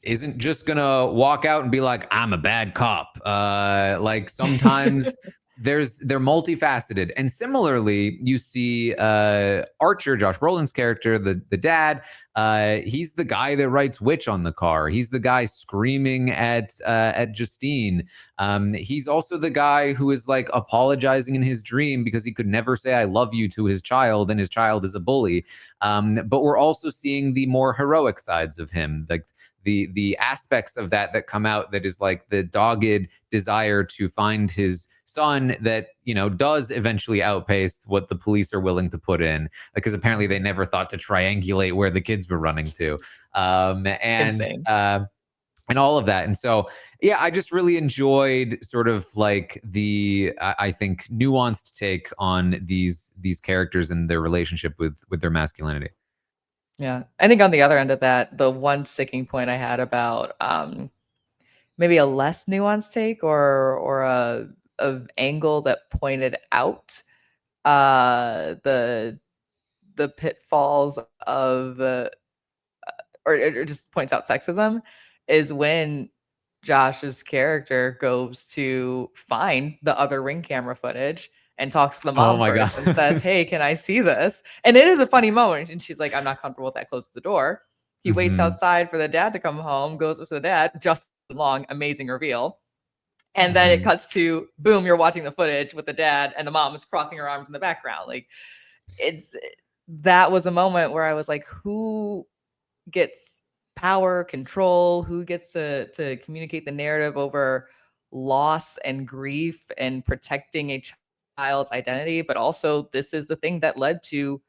isn't just gonna walk out and be like, I'm a bad cop. Like sometimes they're multifaceted. And similarly, you see Archer, Josh Brolin's character, the dad, he's the guy that writes witch on the car. He's the guy screaming at Justine. He's also the guy who is like apologizing in his dream because he could never say I love you to his child, and his child is a bully. But we're also seeing the more heroic sides of him, like the aspects of that come out, that is like the dogged desire to find his son that does eventually outpace what the police are willing to put in, because apparently they never thought to triangulate where the kids were running to, and all of that. And so, I just really enjoyed sort of like the, I think, nuanced take on these characters and their relationship with their masculinity. Yeah. I think on the other end of that, the one sticking point I had about maybe a less nuanced take or a angle that pointed out the pitfalls of or just points out sexism is when Josh's character goes to find the other Ring camera footage and talks to the mom first and says, hey, can I see this? And it is a funny moment. And she's like, I'm not comfortable with that. Closes the door. He waits outside for the dad to come home, goes up to the dad, Justin Long, amazing reveal. And then it cuts to, boom, you're watching the footage with the dad and the mom is crossing her arms in the background. Like that was a moment where I was like, who gets power, control, who gets to communicate the narrative over loss and grief and protecting a child's identity, but also this is the thing that led to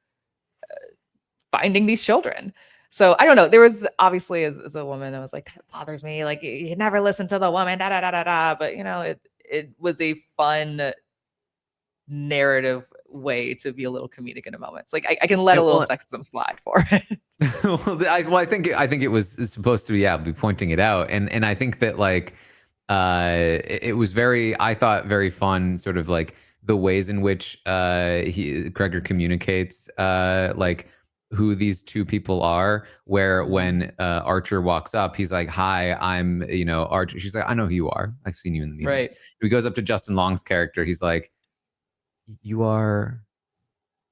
finding these children. So I don't know. There was obviously as a woman, I was like, that bothers me. Like you never listen to the woman, da da da da da. But it was a fun narrative way to be a little comedic in a moment. It's like I can let a little sexism slide for it. I think it was supposed to be pointing it out, and I think that like it was I thought very fun, sort of like the ways in which Cregger communicates like who these two people are, where when Archer walks up, he's like, hi, I'm Archer. She's like, I know who you are, I've seen you in the meetings. Right. He goes up to Justin Long's character, he's like, you are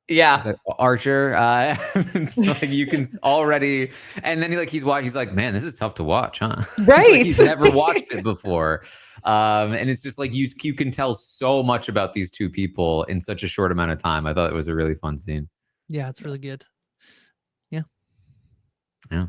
it's like, Archer. So like you can already, and then he's like, man, this is tough to watch, huh? Right. Like he's never watched it before, and it's just like you can tell so much about these two people in such a short amount of time. I thought it was a really fun scene. Yeah, it's really good. Yeah.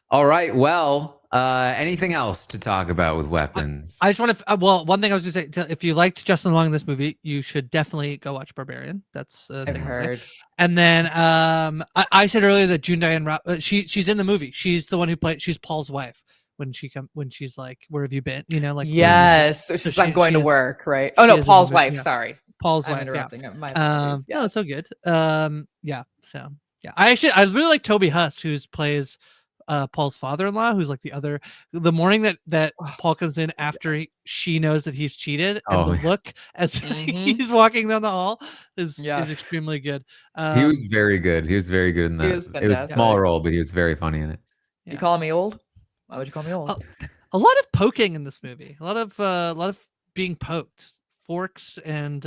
All right. Well, anything else to talk about with weapons? I just want to. Well, one thing I was going to say: if you liked Justin Long in this movie, you should definitely go watch Barbarian. That's the I've thing I'll say. heard. And then I said earlier that June Diane she's in the movie. She's the one who played. She's Paul's wife when she's like, "Where have you been?" You know, like Yes. So she's like going to work, right? Oh she no, is in the Paul's movie, wife. yeah. Sorry, Paul's I'm wife. interrupting. My Yeah. apologies. No, Yes. it's so good. Yeah. So yeah, I really like Toby Huss, who plays Paul's father-in-law, who's like the morning that Paul comes in after she knows that he's cheated, and the look as he's walking down the hall is extremely good. He was very good. He was very good in that. He was It was a small fantastic. role, but he was very funny in it. You calling me old? Why would you call me old? A lot of poking in this movie. A lot of being poked. Forks and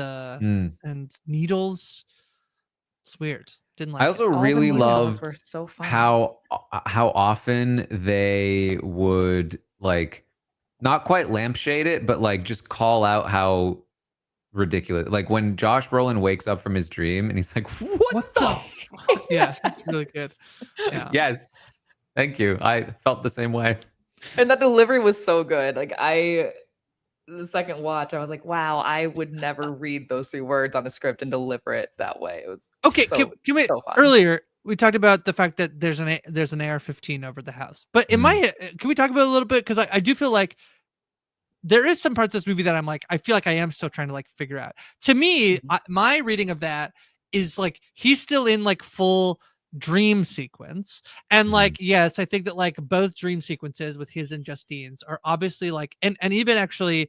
needles. It's weird. Didn't like I also it. really loved so fun. how often they would like not quite lampshade it, but like just call out how ridiculous. Like when Josh Brolin wakes up from his dream and he's like, "What the?" Yeah, that's really good. Yeah. Yes, thank you. I felt the same way. And that delivery was so good. Like the second watch, I was like, wow, I would never read those 3 words on a script and deliver it that way. It was okay. So, can we, so fun. Earlier, we talked about the fact that there's an AR-15 over the house, but in my can we talk about it a little bit, because I do feel like there is some parts of this movie that I'm like, I feel like I am still trying to like figure out. To me, my reading of that is like he's still in like full dream sequence, and like yes, I think that like both dream sequences with his and Justine's are obviously like, and even actually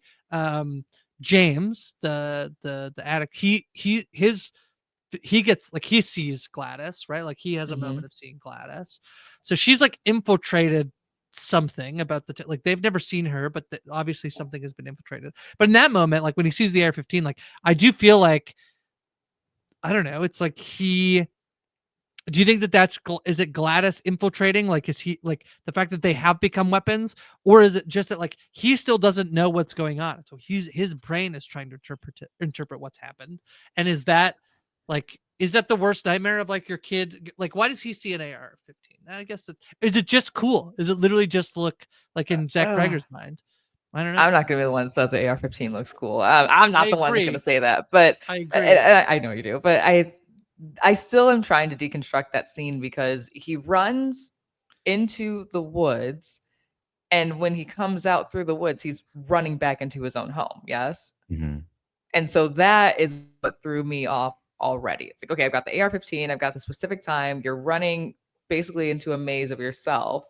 James, the addict, he gets like, he sees Gladys, right? Like he has a moment of seeing Gladys, so she's like infiltrated something about like they've never seen her, but obviously something has been infiltrated. But in that moment, like when he sees the AR-15, like I do feel like, I don't know, it's like do you think that is it Gladys infiltrating? Like, is he like the fact that they have become weapons, or is it just that like he still doesn't know what's going on? So his brain is trying to interpret what's happened. And is that the worst nightmare of like your kid? Like, why does he see an AR-15? I guess is it just cool? Is it literally just look like in Zach Cregger's mind? I don't know. I'm not gonna be the one that says the AR-15 looks cool. I'm not the one that's gonna say that, but I agree. I know you do, but I still am trying to deconstruct that scene, because he runs into the woods, and when he comes out through the woods, he's running back into his own home. Yes. And so that is what threw me off already. It's like, okay, I've got the AR-15, I've got the specific time, you're running basically into a maze of yourself,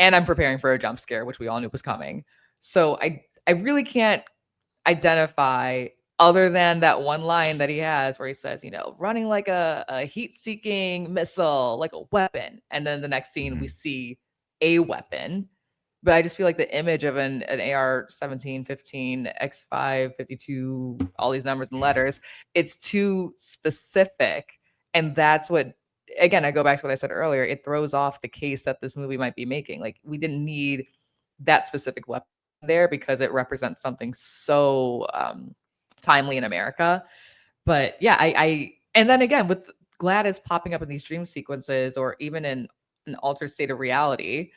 and I'm preparing for a jump scare, which we all knew was coming. So I really can't identify, other than that one line that he has where he says, you know, running like a heat-seeking missile, like a weapon. And then the next scene, we see a weapon. But I just feel like the image of an AR-17, 15, X5, 52, all these numbers and letters, it's too specific. And that's what, again, I go back to what I said earlier, it throws off the case that this movie might be making. Like, we didn't need that specific weapon there because it represents something so timely in America. But yeah, I and then again, with Gladys popping up in these dream sequences, or even in an altered state of reality,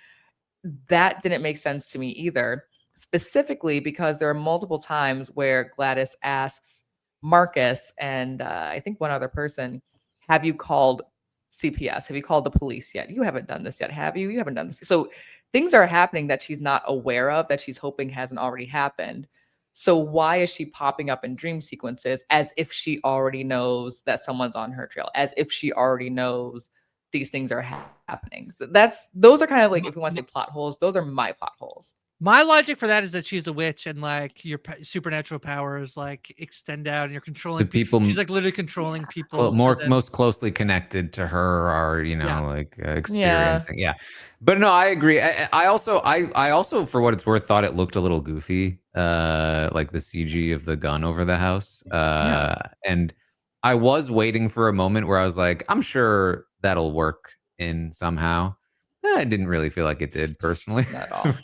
that didn't make sense to me either, specifically because there are multiple times where Gladys asks Marcus and I think one other person, have you called CPS? Have you called the police yet? You haven't done this yet, have you? You haven't done this. So things are happening that she's not aware of, that she's hoping hasn't already happened. So why is she popping up in dream sequences as if she already knows that someone's on her trail, as if she already knows these things are happening? So those are kind of like, if we want to say plot holes, those are my plot holes. My logic for that is that she's a witch, and like your supernatural powers like extend out, and you're controlling the people. She's like literally controlling people. Well, most closely connected to her are, you know, like experiencing. Yeah. But no, I agree. I also, for what it's worth, thought it looked a little goofy, like the CG of the gun over the house. And I was waiting for a moment where I was like, I'm sure that'll work in somehow. I didn't really feel like it did personally. Not at all.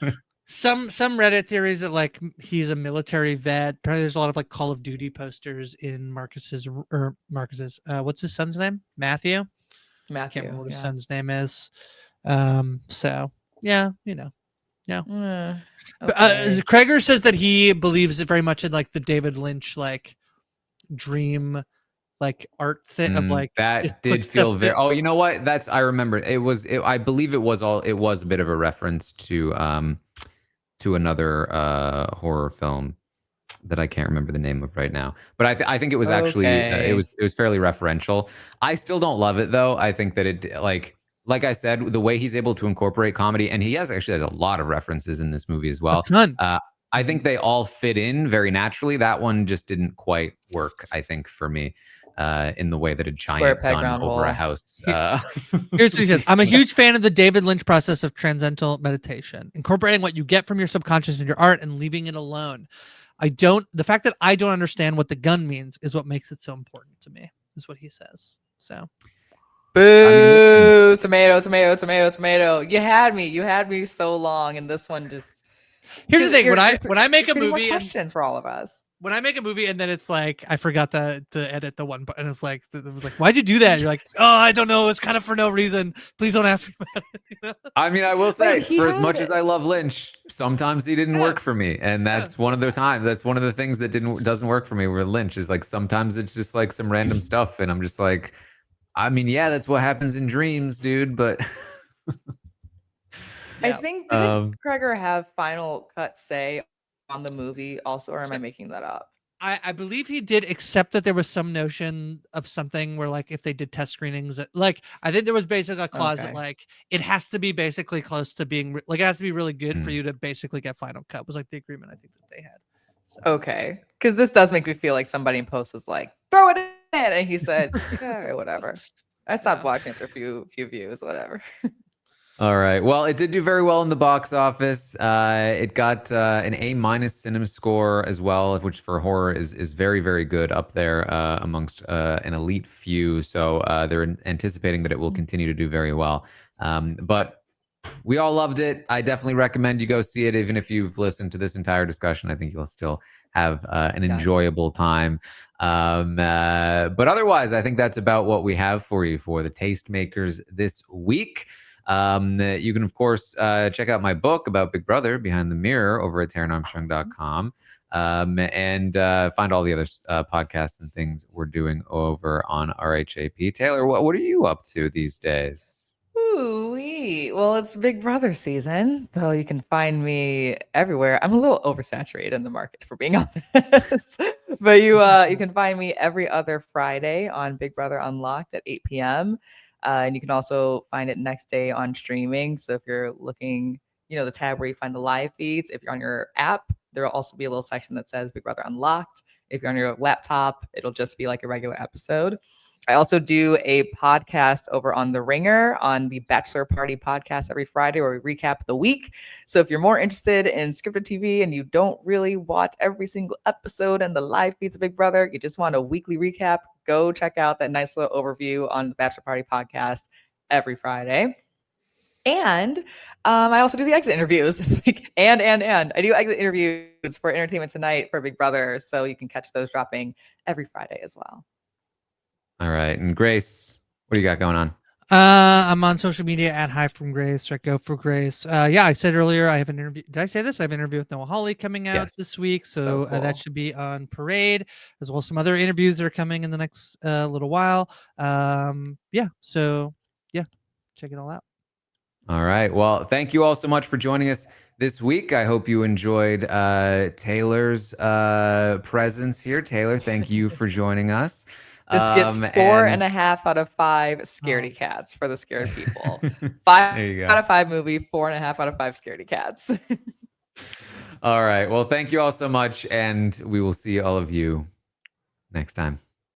Some Reddit theories that like he's a military vet. Apparently there's a lot of like Call of Duty posters in Marcus's what's his son's name? Matthew. I can't remember what his son's name is. So yeah, you know, yeah. But, Okay. Cregger says that he believes very much in like the David Lynch like dream like art thing of like just That put did stuff feel very. Oh, you know what? I remember. It was. I believe it was all. It was a bit of a reference to another horror film that I can't remember the name of right now. But I think it was actually Okay. it was fairly referential. I still don't love it though. I think that it like I said, the way he's able to incorporate comedy, and he has actually a lot of references in this movie as a well. ton. I think they all fit in very naturally. That one just didn't quite work, I think, for me, in the way that a Square giant peg gun round over a hole. house. Here's what he says. I'm a huge fan of the David Lynch process of transcendental meditation, incorporating what you get from your subconscious in your art and leaving it alone. The fact that I don't understand what the gun means is what makes it so important to me, is what he says. So Boo! Tomato, tomato, tomato, tomato. You had me so long, and this one just. here's the thing: when I make a creating more movie and questions for all of us. when I make a movie and then it's like I forgot to edit the one, and it's like it was like, why'd you do that? You're like, oh, I don't know. It's kind of for no reason. Please don't ask me about it. You know? I mean, I will say, Wait, he for as had much as it. I love Lynch, sometimes he didn't Yeah. work for me, and that's one of the times. That's one of the things that doesn't work for me with Lynch. Is like sometimes it's just like some random stuff, and I'm just like, I mean, yeah, that's what happens in dreams, dude. But I think didn't um, Cregger have final cut say on the movie also, or am I making that up? I believe he did, except that there was some notion of something where like if they did test screenings, like I think there was basically a clause that Okay. like it has to be basically close to being like it has to be really good for Mm. you to basically get final cut. Was like the agreement I think that they had. So. Okay, because this does make me feel like somebody in post was like, "Throw it in," and he said, "Yeah, whatever." I stopped watching after a few views, whatever. all right. Well, it did do very well in the box office. It got an A- cinema score as well, which for horror is very, very good up there amongst an elite few. So they're anticipating that it will continue to do very well. But we all loved it. I definitely recommend you go see it, even if you've listened to this entire discussion. I think you'll still have an Yes. enjoyable time. But otherwise, I think that's about what we have for you for the Tastemakers this week. You can, of course, check out my book about Big Brother, Behind the Mirror, over at taranarmstrong.com. And find all the other podcasts and things we're doing over on RHAP. Taylor, what are you up to these days? Ooh-wee. Well, it's Big Brother season, so you can find me everywhere. I'm a little oversaturated in the market, for being honest. But you can find me every other Friday on Big Brother Unlocked at 8 p.m. And you can also find it next day on streaming. So if you're looking, the tab where you find the live feeds, if you're on your app, there will also be a little section that says Big Brother Unlocked. If you're on your laptop, it'll just be like a regular episode. I also do a podcast over on The Ringer on the Bachelor Party podcast every Friday where we recap the week. So if you're more interested in scripted TV and you don't really watch every single episode and the live feeds of Big Brother, you just want a weekly recap, go check out that nice little overview on the Bachelor Party podcast every Friday. And I also do the exit interviews. It's like, and I do exit interviews for Entertainment Tonight for Big Brother. So you can catch those dropping every Friday as well. All right. And Grace, what do you got going on? I'm on social media at Hi from Grace or at Go for Grace. Yeah, I said earlier I have an interview. Did I say this? I have an interview with Noah Hawley coming out this week. So cool. that should be on Parade, as well as some other interviews that are coming in the next little while. Yeah. So yeah, check it all out. All right. Well, thank you all so much for joining us this week. I hope you enjoyed Taylor's presence here. Taylor, thank you for joining us. This gets 4.5 out of 5 scaredy cats for the scared people. 5 there you go. out of 5 movie, 4.5 out of 5 scaredy cats. All right. Well, thank you all so much. And we will see all of you next time.